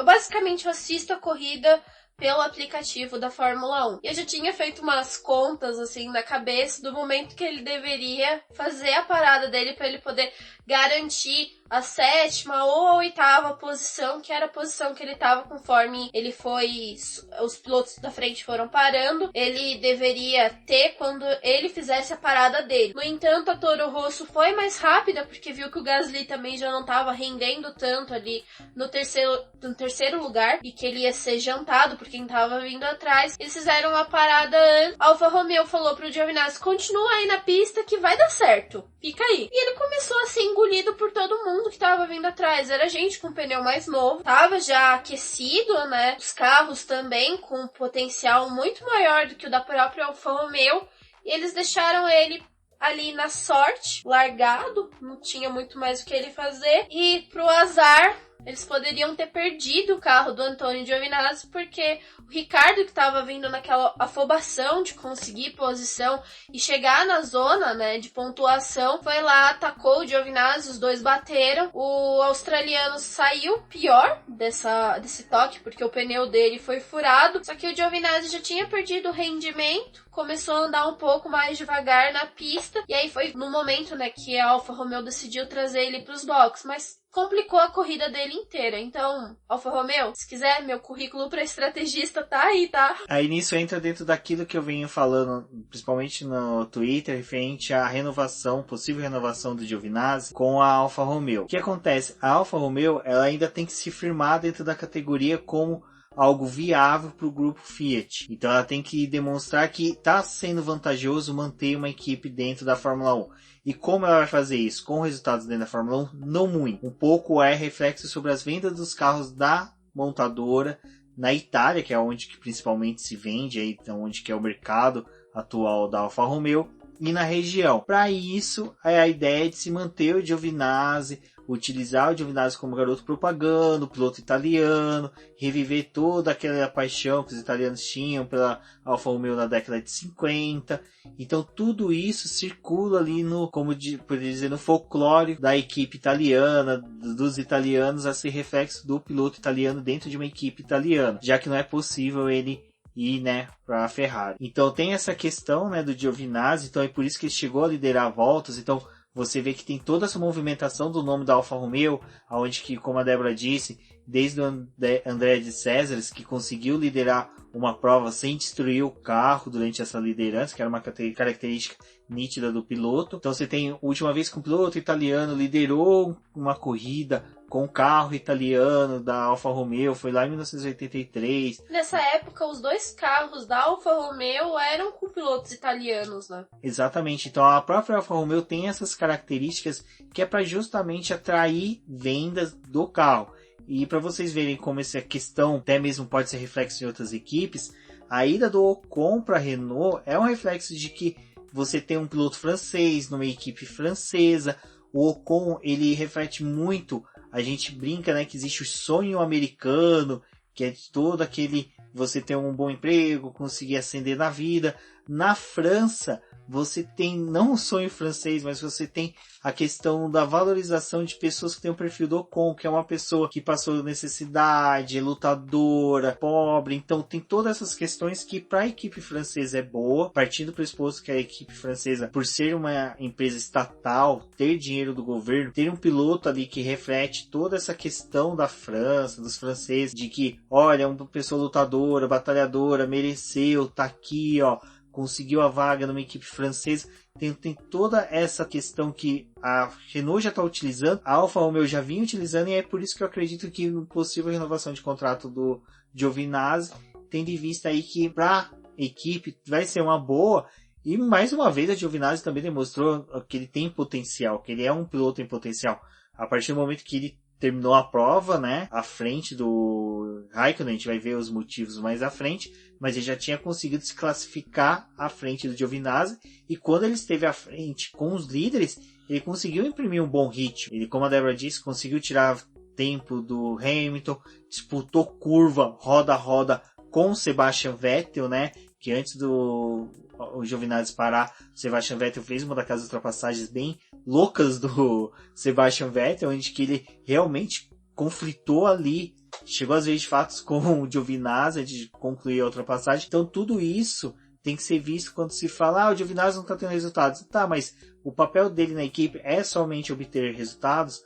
basicamente assisto a corrida pelo aplicativo da Fórmula 1. E eu já tinha feito umas contas, assim, na cabeça do momento que ele deveria fazer a parada dele para ele poder garantir a 7ª ou a 8ª posição, que era a posição que ele estava conforme ele foi... Os pilotos da frente foram parando. Ele deveria ter quando ele fizesse a parada dele. No entanto, a Toro Rosso foi mais rápida, porque viu que o Gasly também já não estava rendendo tanto ali no terceiro lugar, e que ele ia ser jantado por quem estava vindo atrás. Eles fizeram uma parada antes. A Alfa Romeo falou pro Giovinazzi: continua aí na pista que vai dar certo. Fica aí. E ele começou a ser engolido por todo mundo que tava vindo atrás. Era gente com pneu mais novo. Tava já aquecido, né? Os carros também com potencial muito maior do que o da própria Alfa Romeo. E eles deixaram ele ali na sorte, largado. Não tinha muito mais o que ele fazer. E pro azar, eles poderiam ter perdido o carro do Antonio Giovinazzi, porque o Ricardo, que estava vindo naquela afobação de conseguir posição e chegar na zona, né, de pontuação, foi lá, atacou o Giovinazzi, os dois bateram. O australiano saiu pior desse toque, porque o pneu dele foi furado, só que o Giovinazzi já tinha perdido o rendimento, começou a andar um pouco mais devagar na pista, e aí foi no momento, né, que a Alfa Romeo decidiu trazer ele para os boxes, mas complicou a corrida dele inteira. Então, Alfa Romeo, se quiser, meu currículo para estrategista tá aí, tá? Aí nisso entra dentro daquilo que eu venho falando, principalmente no Twitter, referente à renovação, possível renovação do Giovinazzi com a Alfa Romeo. O que acontece? A Alfa Romeo, ela ainda tem que se firmar dentro da categoria como algo viável para o grupo Fiat. Então ela tem que demonstrar que está sendo vantajoso manter uma equipe dentro da Fórmula 1. E como ela vai fazer isso? Com resultados dentro da Fórmula 1? Não muito. Um pouco é reflexo sobre as vendas dos carros da montadora na Itália, que é onde que principalmente se vende, aí, onde que é o mercado atual da Alfa Romeo, e na região. Para isso, é a ideia de se manter o Giovinazzi, utilizar o Giovinazzi como garoto propaganda, o piloto italiano, reviver toda aquela paixão que os italianos tinham pela Alfa Romeo na década de 50. Então tudo isso circula ali no, como poderia dizer, no folclore da equipe italiana, dos italianos, a ser reflexo do piloto italiano dentro de uma equipe italiana, já que não é possível ele ir, né, para a Ferrari. Então tem essa questão, né, do Giovinazzi, então é por isso que ele chegou a liderar voltas. Então você vê que tem toda essa movimentação do nome da Alfa Romeo, onde que, como a Débora disse, desde o Andrea De Cesaris, que conseguiu liderar uma prova sem destruir o carro durante essa liderança, que era uma característica nítida do piloto. Então você tem, a última vez que um piloto italiano liderou uma corrida com o carro italiano da Alfa Romeo, foi lá em 1983. Nessa época, os dois carros da Alfa Romeo eram com pilotos italianos, né? Exatamente. Então a própria Alfa Romeo tem essas características que é para justamente atrair vendas do carro. E para vocês verem como essa questão até mesmo pode ser reflexo em outras equipes, a ida do Ocon para a Renault é um reflexo de que você tem um piloto francês numa equipe francesa. O Ocon, ele reflete muito, a gente brinca, né, que existe o sonho americano, que é de todo aquele, você ter um bom emprego, conseguir ascender na vida. Na França, você tem não o sonho francês, mas você tem a questão da valorização de pessoas que têm o perfil do Ocon, que é uma pessoa que passou necessidade, é lutadora, pobre. Então tem todas essas questões que para a equipe francesa é boa, partindo do pressuposto que a equipe francesa, por ser uma empresa estatal, ter dinheiro do governo, ter um piloto ali que reflete toda essa questão da França, dos franceses, de que, olha, uma pessoa lutadora, batalhadora, mereceu, tá aqui, ó, conseguiu a vaga numa equipe francesa. Tem toda essa questão que a Renault já está utilizando, a Alfa Romeo já vinha utilizando, e é por isso que eu acredito que a possível renovação de contrato do Giovinazzi, tendo em vista aí que para a equipe vai ser uma boa. E mais uma vez a Giovinazzi também demonstrou que ele tem potencial, que ele é um piloto em potencial. A partir do momento que ele terminou a prova, né, à frente do Raikkonen, a gente vai ver os motivos mais à frente, mas ele já tinha conseguido se classificar à frente do Giovinazzi, e quando ele esteve à frente com os líderes, ele conseguiu imprimir um bom ritmo. Ele, como a Débora disse, conseguiu tirar tempo do Hamilton, disputou curva, roda a roda com o Sebastian Vettel, né, que antes do o Giovinazzi parar, o Sebastian Vettel fez uma daquelas ultrapassagens bem loucas do Sebastian Vettel, onde que ele realmente conflitou ali, chegou às vezes de fatos com o Giovinazzi antes de concluir a ultrapassagem. Então tudo isso tem que ser visto quando se fala, o Giovinazzi não está tendo resultados. Tá, mas o papel dele na equipe é somente obter resultados.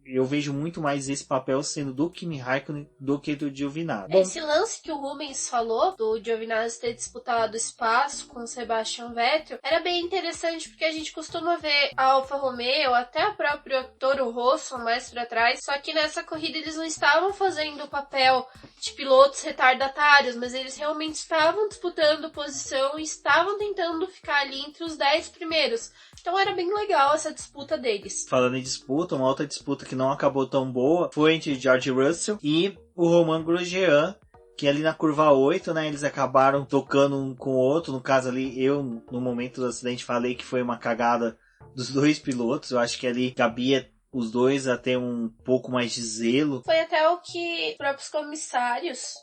Eu vejo muito mais esse papel sendo do Kimi Raikkonen do que do Giovinazzi. Esse lance que o Rubens falou, do Giovinazzi ter disputado espaço com o Sebastian Vettel, era bem interessante porque a gente costuma ver a Alfa Romeo, até a própria Toro Rosso mais pra trás, só que nessa corrida eles não estavam fazendo o papel de pilotos retardatários, mas eles realmente estavam disputando posição e estavam tentando ficar ali entre os 10 primeiros. Então era bem legal essa disputa deles. Falando em disputa, uma outra disputa que não acabou tão boa foi entre George Russell e o Romain Grosjean, que ali na curva 8, né, eles acabaram tocando um com o outro. No caso ali, eu no momento do acidente falei que foi uma cagada dos dois pilotos. Eu acho que ali cabia os dois a ter um pouco mais de zelo. Foi até o que os próprios comissários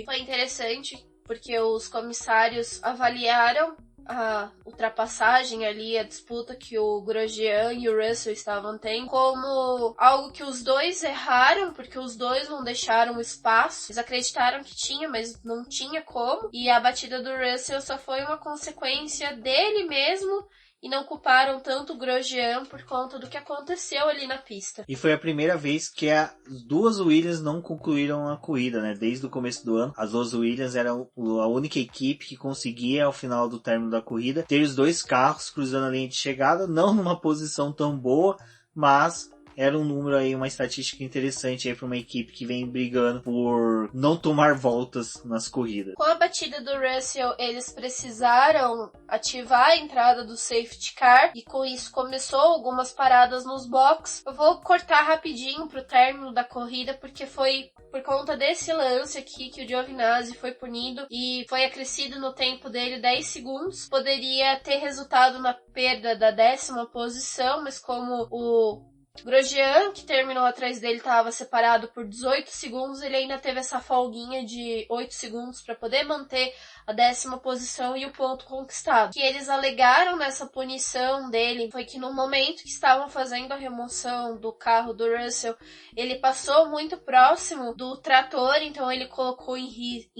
foi interessante, porque os comissários avaliaram a ultrapassagem ali, a disputa que o Grosjean e o Russell estavam tendo, como algo que os dois erraram, porque os dois não deixaram espaço. Eles acreditaram que tinha, mas não tinha como. E a batida do Russell só foi uma consequência dele mesmo, e não culparam tanto o Grosjean por conta do que aconteceu ali na pista. E foi a primeira vez que as duas Williams não concluíram a corrida, né? Desde o começo do ano, as duas Williams eram a única equipe que conseguia, ao final do término da corrida, ter os dois carros cruzando a linha de chegada, não numa posição tão boa, mas era um número aí, uma estatística interessante aí para uma equipe que vem brigando por não tomar voltas nas corridas. Com a batida do Russell, eles precisaram ativar a entrada do safety car e com isso começou algumas paradas nos boxes. Eu vou cortar rapidinho pro término da corrida porque foi por conta desse lance aqui que o Giovinazzi foi punido e foi acrescido no tempo dele 10 segundos. Poderia ter resultado na perda da 10ª posição, mas como o Grosjean, que terminou atrás dele, estava separado por 18 segundos, ele ainda teve essa folguinha de 8 segundos para poder manter a 10ª posição e o ponto conquistado. O que eles alegaram nessa punição dele foi que no momento que estavam fazendo a remoção do carro do Russell, ele passou muito próximo do trator, então ele colocou em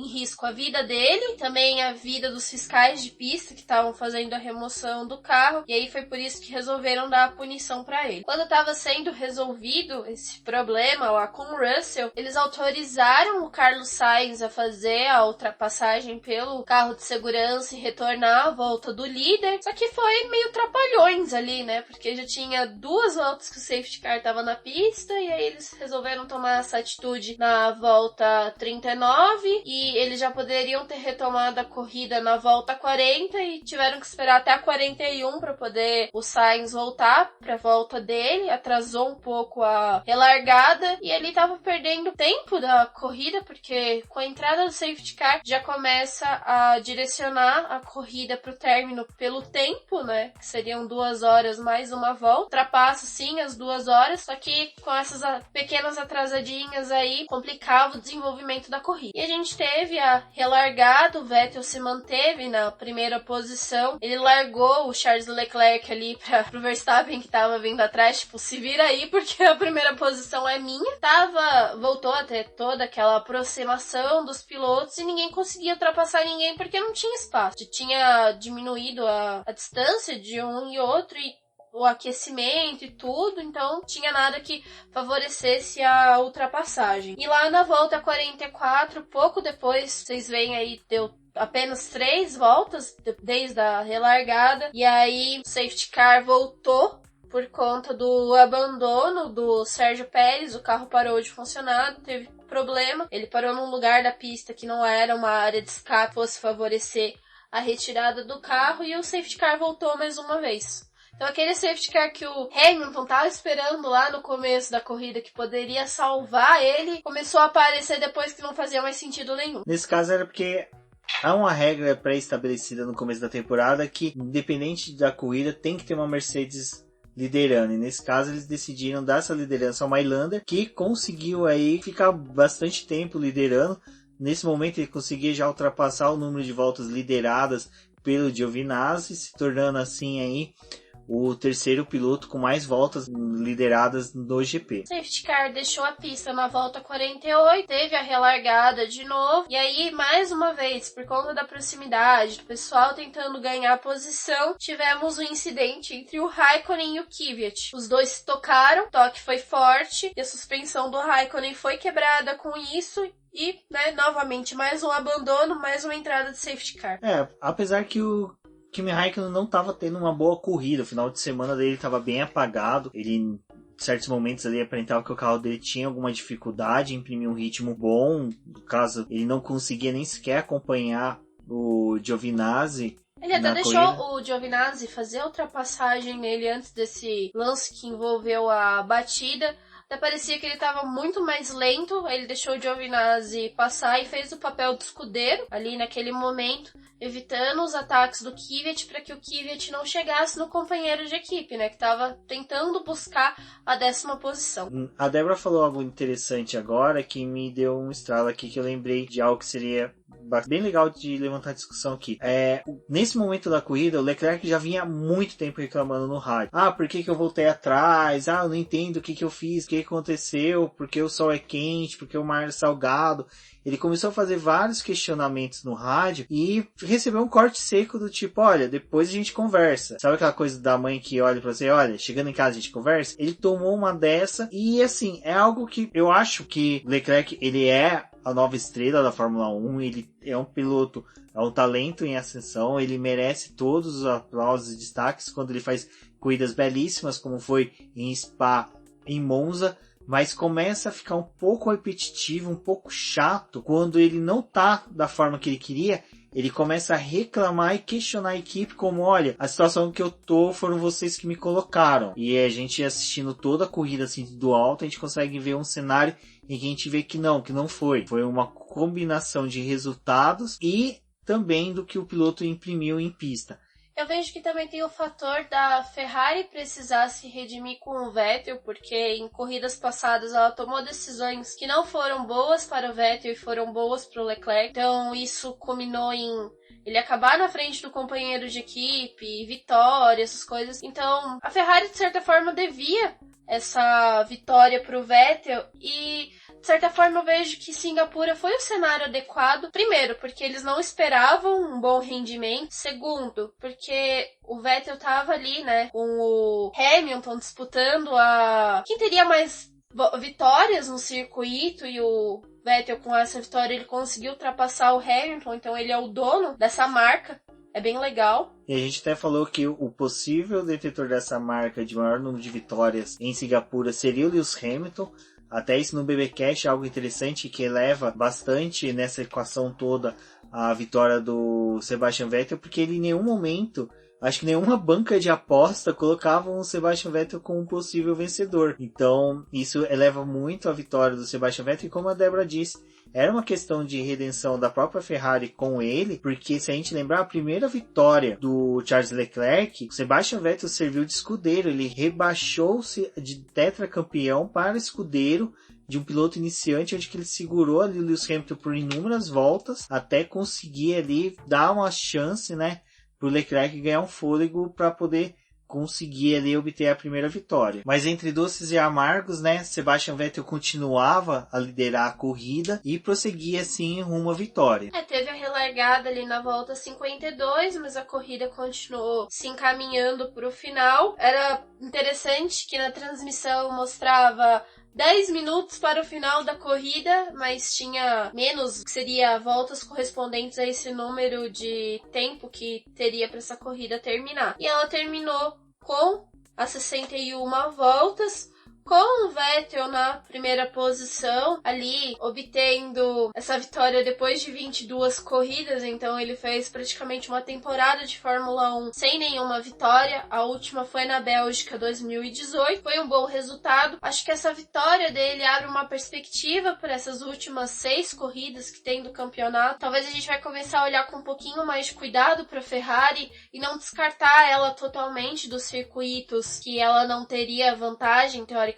risco a vida dele, também a vida dos fiscais de pista que estavam fazendo a remoção do carro, e aí foi por isso que resolveram dar a punição para ele. Quando estava sendo resolvido esse problema lá com o Russell, eles autorizaram o Carlos Sainz a fazer a ultrapassagem pelo carro de segurança e retornar à volta do líder, só que foi meio trapalhões ali, né, porque já tinha 2 voltas que o safety car estava na pista, e aí eles resolveram tomar essa atitude na volta 39, e eles já poderiam ter retomado a corrida na volta 40, e tiveram que esperar até a 41 para poder o Sainz voltar para a volta dele, atrasou um pouco a relargada, e ele estava perdendo tempo da corrida, porque com a entrada do safety car já começa a direcionar a corrida para o término pelo tempo, né? Que seriam 2 horas mais uma volta. Ultrapassa sim as 2 horas, só que com essas pequenas atrasadinhas aí complicava o desenvolvimento da corrida. E a gente teve a relargada, o Vettel se manteve na primeira posição. Ele largou o Charles Leclerc ali pro Verstappen que tava vindo atrás, tipo, se vira aí porque a primeira posição é minha. Voltou a ter toda aquela aproximação dos pilotos e ninguém conseguia ultrapassar ninguém porque não tinha espaço. Tinha diminuído a distância de um e outro, e o aquecimento e tudo, então tinha nada que favorecesse a ultrapassagem. E lá na volta 44, pouco depois, vocês veem aí, deu apenas 3 voltas desde a relargada, e aí o safety car voltou por conta do abandono do Sérgio Pérez. O carro parou de funcionar, teve problema, ele parou num lugar da pista que não era uma área de escape, fosse favorecer a retirada do carro, e o safety car voltou mais uma vez. Então aquele safety car que o Hamilton tava esperando lá no começo da corrida, que poderia salvar ele, começou a aparecer depois, que não fazia mais sentido nenhum. Nesse caso era porque há uma regra pré-estabelecida no começo da temporada que, independente da corrida, tem que ter uma Mercedes liderando. E nesse caso eles decidiram dar essa liderança ao Mailander, que conseguiu aí ficar bastante tempo liderando. Nesse momento ele conseguia já ultrapassar o número de voltas lideradas pelo Giovinazzi, se tornando assim aí o terceiro piloto com mais voltas lideradas no GP. O safety car deixou a pista na volta 48, teve a relargada de novo, e aí, mais uma vez, por conta da proximidade, do pessoal tentando ganhar a posição, tivemos um incidente entre o Raikkonen e o Kvyat. Os dois se tocaram, o toque foi forte, e a suspensão do Raikkonen foi quebrada com isso, e, novamente, mais um abandono, mais uma entrada de safety car. Apesar que o Kimi Raikkonen não estava tendo uma boa corrida, o final de semana dele estava bem apagado, ele em certos momentos ali aparentava que o carro dele tinha alguma dificuldade em imprimir um ritmo bom, no caso ele não conseguia nem sequer acompanhar o Giovinazzi. Ele até deixou o Giovinazzi fazer a ultrapassagem nele antes desse lance que envolveu a batida. Até parecia que ele estava muito mais lento, ele deixou o Giovinazzi passar e fez o papel do escudeiro ali naquele momento, evitando os ataques do Kvyat para que o Kvyat não chegasse no companheiro de equipe, que estava tentando buscar a 10ª posição. A Débora falou algo interessante agora que me deu um estralo aqui, que eu lembrei de algo que seria bem legal de levantar a discussão aqui. Nesse momento da corrida, o Leclerc já vinha há muito tempo reclamando no rádio. Por que eu voltei atrás? Eu não entendo o que eu fiz, o que aconteceu, porque o sol é quente, porque o mar é salgado. Ele começou a fazer vários questionamentos no rádio e recebeu um corte seco do tipo, olha, depois a gente conversa. Sabe aquela coisa da mãe que olha pra você, olha, chegando em casa a gente conversa? Ele tomou uma dessa e, assim, é algo que eu acho que Leclerc, ele é a nova estrela da Fórmula 1, ele é um piloto, é um talento em ascensão, ele merece todos os aplausos e destaques quando ele faz corridas belíssimas, como foi em Spa, em Monza, mas começa a ficar um pouco repetitivo, um pouco chato, quando ele não tá da forma que ele queria. Ele começa a reclamar e questionar a equipe como, olha, a situação que eu tô foram vocês que me colocaram. E a gente assistindo toda a corrida assim do alto, a gente consegue ver um cenário em que a gente vê que não foi. Foi uma combinação de resultados e também do que o piloto imprimiu em pista. Eu vejo que também tem o fator da Ferrari precisar se redimir com o Vettel, porque em corridas passadas ela tomou decisões que não foram boas para o Vettel e foram boas para o Leclerc. Então isso culminou em ele acabar na frente do companheiro de equipe, vitória, essas coisas. Então a Ferrari de certa forma devia essa vitória para o Vettel e de certa forma eu vejo que Singapura foi o cenário adequado. Primeiro, porque eles não esperavam um bom rendimento. Segundo, porque o Vettel tava ali, com o Hamilton disputando quem teria mais vitórias no circuito, e o Vettel com essa vitória ele conseguiu ultrapassar o Hamilton, então ele é o dono dessa marca. É bem legal. E a gente até falou que o possível detentor dessa marca de maior número de vitórias em Singapura seria o Lewis Hamilton. Até isso no BBcast é algo interessante que eleva bastante nessa equação toda a vitória do Sebastian Vettel, porque ele em nenhum momento, acho que nenhuma banca de aposta colocava o Sebastian Vettel como um possível vencedor. Então isso eleva muito a vitória do Sebastian Vettel, e como a Débora disse, era uma questão de redenção da própria Ferrari com ele, porque se a gente lembrar a primeira vitória do Charles Leclerc, o Sebastian Vettel serviu de escudeiro, ele rebaixou-se de tetracampeão para escudeiro de um piloto iniciante, onde que ele segurou ali o Lewis Hamilton por inúmeras voltas, até conseguir ali dar uma chance, para o Leclerc ganhar um fôlego para poder conseguir ali obter a primeira vitória. Mas entre doces e amargos, né, Sebastian Vettel continuava a liderar a corrida e prosseguia assim rumo à vitória. Teve a relargada ali na volta 52, mas a corrida continuou se encaminhando para o final. Era interessante que na transmissão mostrava 10 minutos para o final da corrida, mas tinha menos, que seria voltas correspondentes a esse número de tempo que teria para essa corrida terminar. E ela terminou com as 61 voltas, com o Vettel na primeira posição, ali obtendo essa vitória depois de 22 corridas, então ele fez praticamente uma temporada de Fórmula 1 sem nenhuma vitória. A última foi na Bélgica 2018, foi um bom resultado. Acho que essa vitória dele abre uma perspectiva para essas últimas 6 corridas que tem do campeonato. Talvez a gente vai começar a olhar com um pouquinho mais de cuidado para a Ferrari e não descartar ela totalmente dos circuitos que ela não teria vantagem, teoricamente,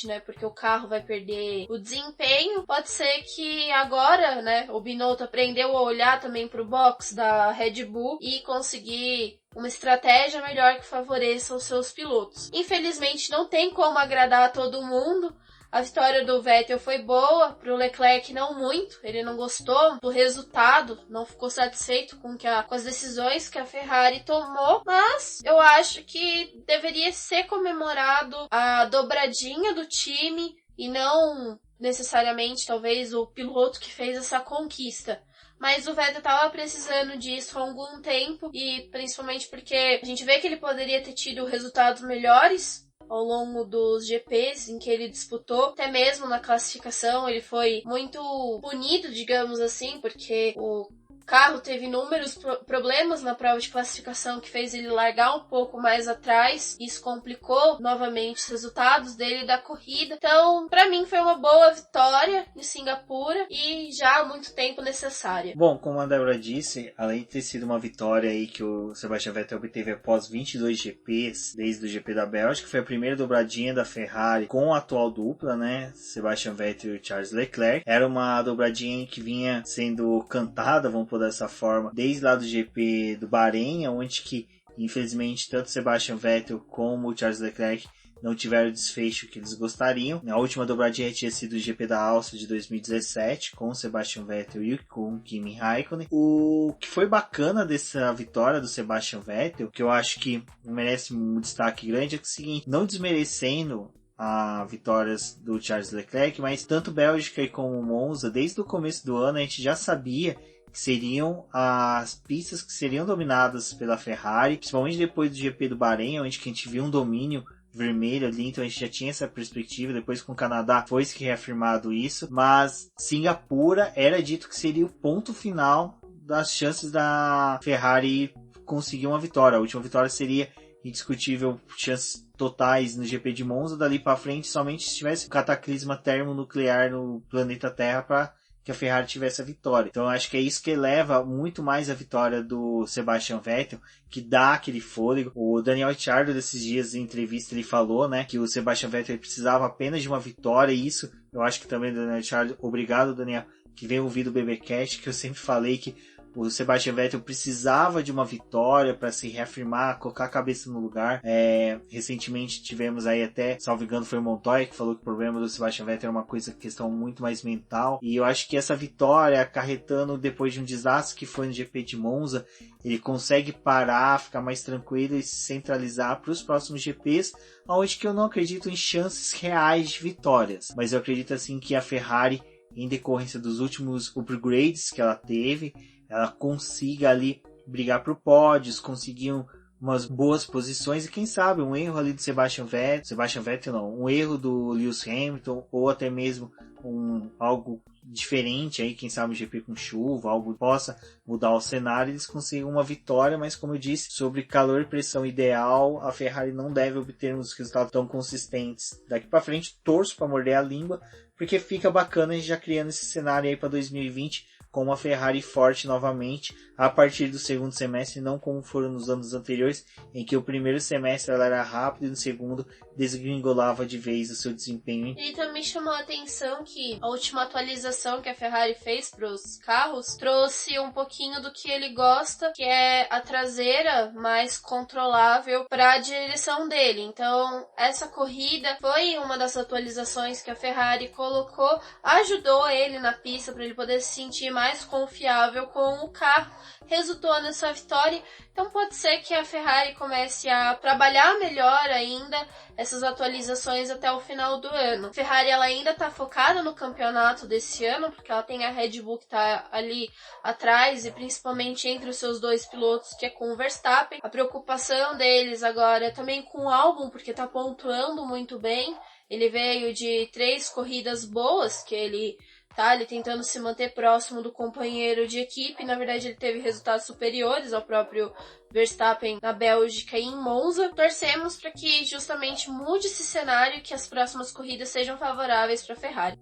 né, porque o carro vai perder o desempenho. Pode ser que agora, né, o Binotto aprendeu a olhar também para o box da Red Bull e conseguir uma estratégia melhor que favoreça os seus pilotos. Infelizmente não tem como agradar a todo mundo. A vitória do Vettel foi boa, pro Leclerc não muito, ele não gostou do resultado, não ficou satisfeito com as decisões que a Ferrari tomou, mas eu acho que deveria ser comemorado a dobradinha do time e não necessariamente talvez o piloto que fez essa conquista. Mas o Vettel estava precisando disso há algum tempo, e principalmente porque a gente vê que ele poderia ter tido resultados melhores ao longo dos GPs em que ele disputou. Até mesmo na classificação ele foi muito punido, digamos assim, porque o carro teve inúmeros problemas na prova de classificação que fez ele largar um pouco mais atrás. Isso complicou novamente os resultados dele da corrida. Então, para mim foi uma boa vitória em Singapura e já há muito tempo necessária. Bom, como a Débora disse, além de ter sido uma vitória aí que o Sebastian Vettel obteve após 22 GPs, desde o GP da Bélgica, foi a primeira dobradinha da Ferrari com a atual dupla, né, Sebastian Vettel e Charles Leclerc. Era uma dobradinha que vinha sendo cantada, vamos poder dessa forma, desde lá do GP do Bahrein, onde que, infelizmente, tanto Sebastian Vettel como o Charles Leclerc não tiveram o desfecho que eles gostariam. A última dobradinha tinha sido o GP da Áustria de 2017, com o Sebastian Vettel e com o Kimi Raikkonen. O que foi bacana dessa vitória do Sebastian Vettel, que eu acho que merece um destaque grande, é que é o seguinte, não desmerecendo as vitórias do Charles Leclerc, mas tanto Bélgica como Monza, desde o começo do ano, a gente já sabia que seriam as pistas que seriam dominadas pela Ferrari, principalmente depois do GP do Bahrein, onde que a gente viu um domínio vermelho ali, então a gente já tinha essa perspectiva. Depois com o Canadá foi-se que reafirmado isso, mas Singapura era dito que seria o ponto final das chances da Ferrari conseguir uma vitória. A última vitória seria indiscutível, chances totais no GP de Monza. Dali para frente, somente se tivesse um cataclisma termonuclear no planeta Terra para que a Ferrari tivesse a vitória. Então eu acho que é isso que eleva muito mais a vitória do Sebastian Vettel, que dá aquele fôlego. O Daniel Ricciardo, desses dias em entrevista, ele falou, né, que o Sebastian Vettel precisava apenas de uma vitória, e isso eu acho que também o Daniel Ricciardo, obrigado Daniel, que vem ouvir o BBcast, que eu sempre falei que o Sebastian Vettel precisava de uma vitória para se reafirmar, colocar a cabeça no lugar. Recentemente tivemos aí até, salvo engano, foi o Montoya que falou que o problema do Sebastian Vettel é uma questão muito mais mental. E eu acho que essa vitória, acarretando depois de um desastre que foi no GP de Monza, ele consegue parar, ficar mais tranquilo e se centralizar para os próximos GPs, onde que eu não acredito em chances reais de vitórias. Mas eu acredito assim que a Ferrari, em decorrência dos últimos upgrades que ela teve, ela consiga ali brigar por pódios, conseguir umas boas posições, e quem sabe um erro ali do Sebastian Vettel não, um erro do Lewis Hamilton, ou até mesmo algo diferente aí, quem sabe um GP com chuva, algo que possa mudar o cenário, eles consigam uma vitória. Mas como eu disse, sobre calor e pressão ideal, a Ferrari não deve obter uns resultados tão consistentes daqui para frente. Torço para morder a língua, porque fica bacana a gente já criando esse cenário aí para 2020, com uma Ferrari forte novamente a partir do segundo semestre, não como foram nos anos anteriores, em que o primeiro semestre ela era rápida e no segundo desgringolava de vez o seu desempenho. E também chamou a atenção que a última atualização que a Ferrari fez para os carros trouxe um pouquinho do que ele gosta, que é a traseira mais controlável para a direção dele. Então, essa corrida foi uma das atualizações que a Ferrari colocou, ajudou ele na pista para ele poder se sentir mais confiável com o carro, resultou nessa vitória. Então pode ser que a Ferrari comece a trabalhar melhor ainda essas atualizações até o final do ano. A Ferrari ela ainda está focada no campeonato desse ano, porque ela tem a Red Bull que está ali atrás e principalmente entre os seus dois pilotos, que é com o Verstappen. A preocupação deles agora é também com o Albon, porque está pontuando muito bem. Ele veio de 3 corridas boas, que ele tentando se manter próximo do companheiro de equipe. Na verdade, ele teve resultados superiores ao próprio Verstappen na Bélgica e em Monza. Torcemos para que justamente mude esse cenário e que as próximas corridas sejam favoráveis para a Ferrari.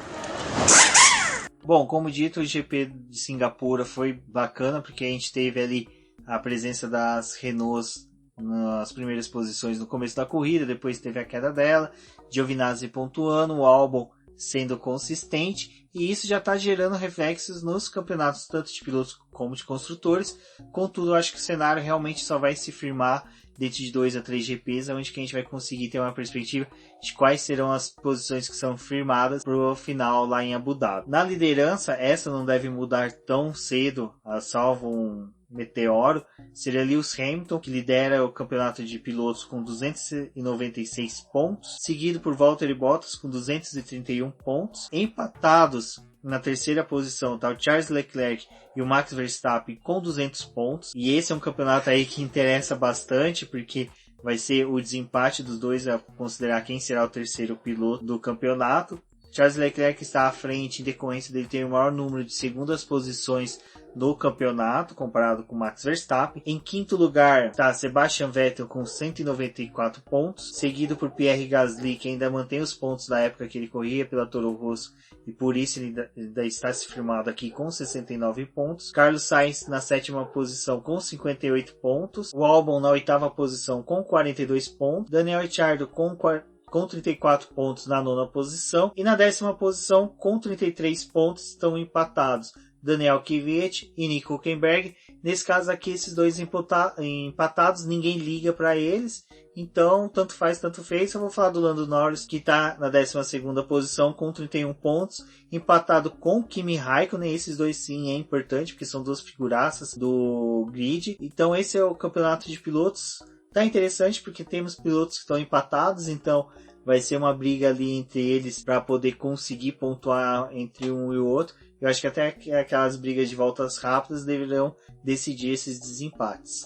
Bom, como dito, o GP de Singapura foi bacana, porque a gente teve ali a presença das Renaults nas primeiras posições no começo da corrida, depois teve a queda dela, Giovinazzi pontuando, o Albon sendo consistente, e isso já está gerando reflexos nos campeonatos tanto de pilotos como de construtores. Contudo, eu acho que o cenário realmente só vai se firmar dentro de 2 a 3 GPs, onde que a gente vai conseguir ter uma perspectiva de quais serão as posições que são firmadas para o final lá em Abu Dhabi. Na liderança, essa não deve mudar tão cedo, salvo um meteoro. Seria Lewis Hamilton, que lidera o campeonato de pilotos com 296 pontos, seguido por Valtteri Bottas com 231 pontos. Empatados na terceira posição tá o Charles Leclerc e o Max Verstappen com 200 pontos. E esse é um campeonato aí que interessa bastante, porque vai ser o desempate dos dois a considerar quem será o terceiro piloto do campeonato. Charles Leclerc está à frente em decorrência dele ter o maior número de segundas posições no campeonato, comparado com Max Verstappen. Em quinto lugar está Sebastian Vettel com 194 pontos, seguido por Pierre Gasly, que ainda mantém os pontos da época que ele corria pela Toro Rosso, e por isso ele ainda está se firmado aqui com 69 pontos. Carlos Sainz na sétima posição com 58 pontos, o Albon na oitava posição com 42 pontos, Daniel Ricciardo com 34 pontos na nona posição, e na décima posição com 33 pontos estão empatados Daniel Kvyat e Nico Hülkenberg. Nesse caso aqui, esses dois empatados, ninguém liga para eles, então tanto faz, tanto fez. Eu vou falar do Lando Norris, que está na 12ª posição com 31 pontos, empatado com Kimi Raikkonen. Esses dois sim é importante, porque são duas figuraças do grid. Então esse é o campeonato de pilotos. Tá interessante porque temos pilotos que estão empatados, então vai ser uma briga ali entre eles para poder conseguir pontuar entre um e o outro. Eu acho que até aquelas brigas de voltas rápidas deverão decidir esses desempates.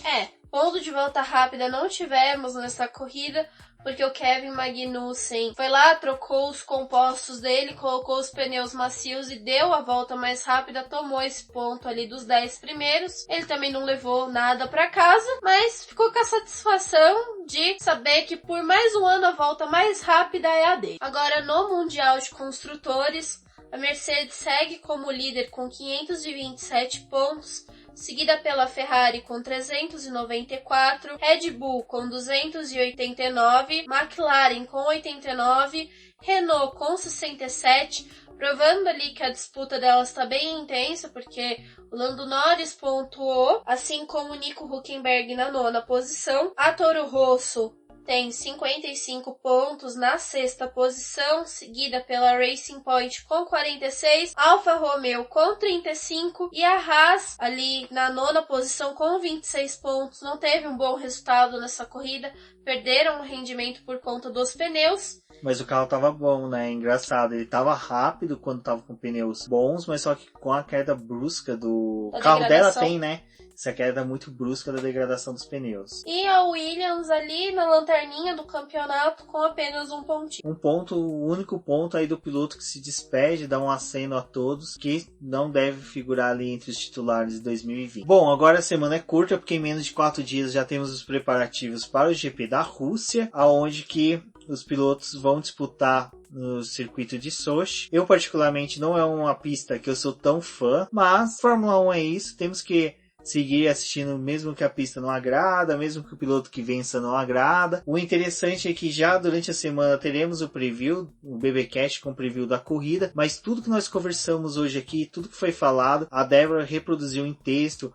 Ponto de volta rápida não tivemos nessa corrida, porque o Kevin Magnussen foi lá, trocou os compostos dele, colocou os pneus macios e deu a volta mais rápida, tomou esse ponto ali dos 10 primeiros. Ele também não levou nada para casa, mas ficou com a satisfação de saber que por mais um ano a volta mais rápida é a dele. Agora, no Mundial de Construtores, a Mercedes segue como líder com 527 pontos, seguida pela Ferrari com 394, Red Bull com 289, McLaren com 89, Renault com 67, provando ali que a disputa delas está bem intensa, porque o Lando Norris pontuou, assim como o Nico Hülkenberg na nona posição. A Toro Rosso tem 55 pontos na sexta posição, seguida pela Racing Point com 46, Alfa Romeo com 35 e a Haas ali na nona posição com 26 pontos. Não teve um bom resultado nessa corrida, perderam o rendimento por conta dos pneus. Mas o carro tava bom, né? Engraçado, ele tava rápido quando tava com pneus bons, mas só que com a queda brusca do carro dela tem, né? Essa queda muito brusca da degradação dos pneus. E a Williams ali na lanterninha do campeonato com apenas um pontinho. Um ponto, o único ponto aí do piloto que se despede, dá um aceno a todos, que não deve figurar ali entre os titulares de 2020. Bom, agora a semana é curta, porque em menos de 4 dias já temos os preparativos para o GP da Rússia, aonde que os pilotos vão disputar no circuito de Sochi. Eu particularmente não é uma pista que eu sou tão fã, mas Fórmula 1 é isso, temos que seguir assistindo mesmo que a pista não agrada, mesmo que o piloto que vença não agrada. O interessante é que já durante a semana teremos o preview, o BBcast com o preview da corrida, mas tudo que nós conversamos hoje aqui, tudo que foi falado, a Débora reproduziu em texto,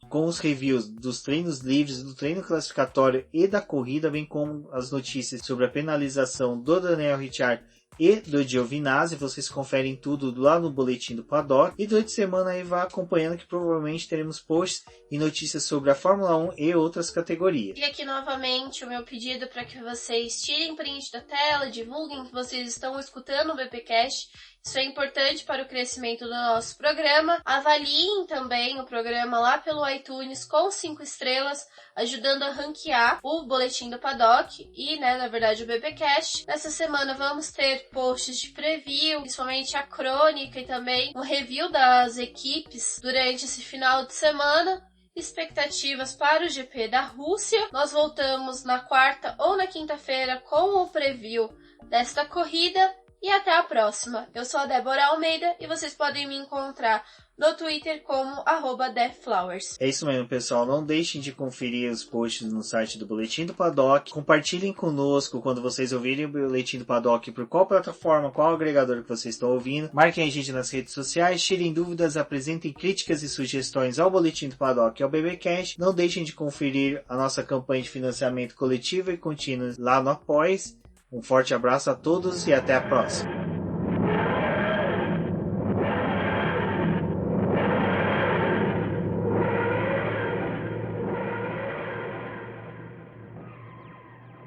com os reviews dos treinos livres, do treino classificatório e da corrida, bem como as notícias sobre a penalização do Daniel Ricciardo e do Giovinazzi. Vocês conferem tudo lá no boletim do Paddock. E durante a semana aí vá acompanhando que provavelmente teremos posts e notícias sobre a Fórmula 1 e outras categorias. E aqui novamente o meu pedido para que vocês tirem print da tela, divulguem que vocês estão escutando o BPcast. Isso é importante para o crescimento do nosso programa. Avaliem também o programa lá pelo iTunes com 5 estrelas, ajudando a ranquear o boletim do Paddock e, na verdade, o BBcast. Nessa semana vamos ter posts de preview, principalmente a crônica e também um review das equipes durante esse final de semana. Expectativas para o GP da Rússia. Nós voltamos na quarta ou na quinta-feira com o preview desta corrida. E até a próxima. Eu sou a Débora Almeida e vocês podem me encontrar no Twitter como @deathflowers. É isso mesmo, pessoal. Não deixem de conferir os posts no site do Boletim do Paddock. Compartilhem conosco quando vocês ouvirem o Boletim do Paddock, por qual plataforma, qual agregador que vocês estão ouvindo. Marquem a gente nas redes sociais, tirem dúvidas, apresentem críticas e sugestões ao Boletim do Paddock e ao BBcast. Não deixem de conferir a nossa campanha de financiamento coletivo e contínuo lá no Apoia. Um forte abraço a todos e até a próxima.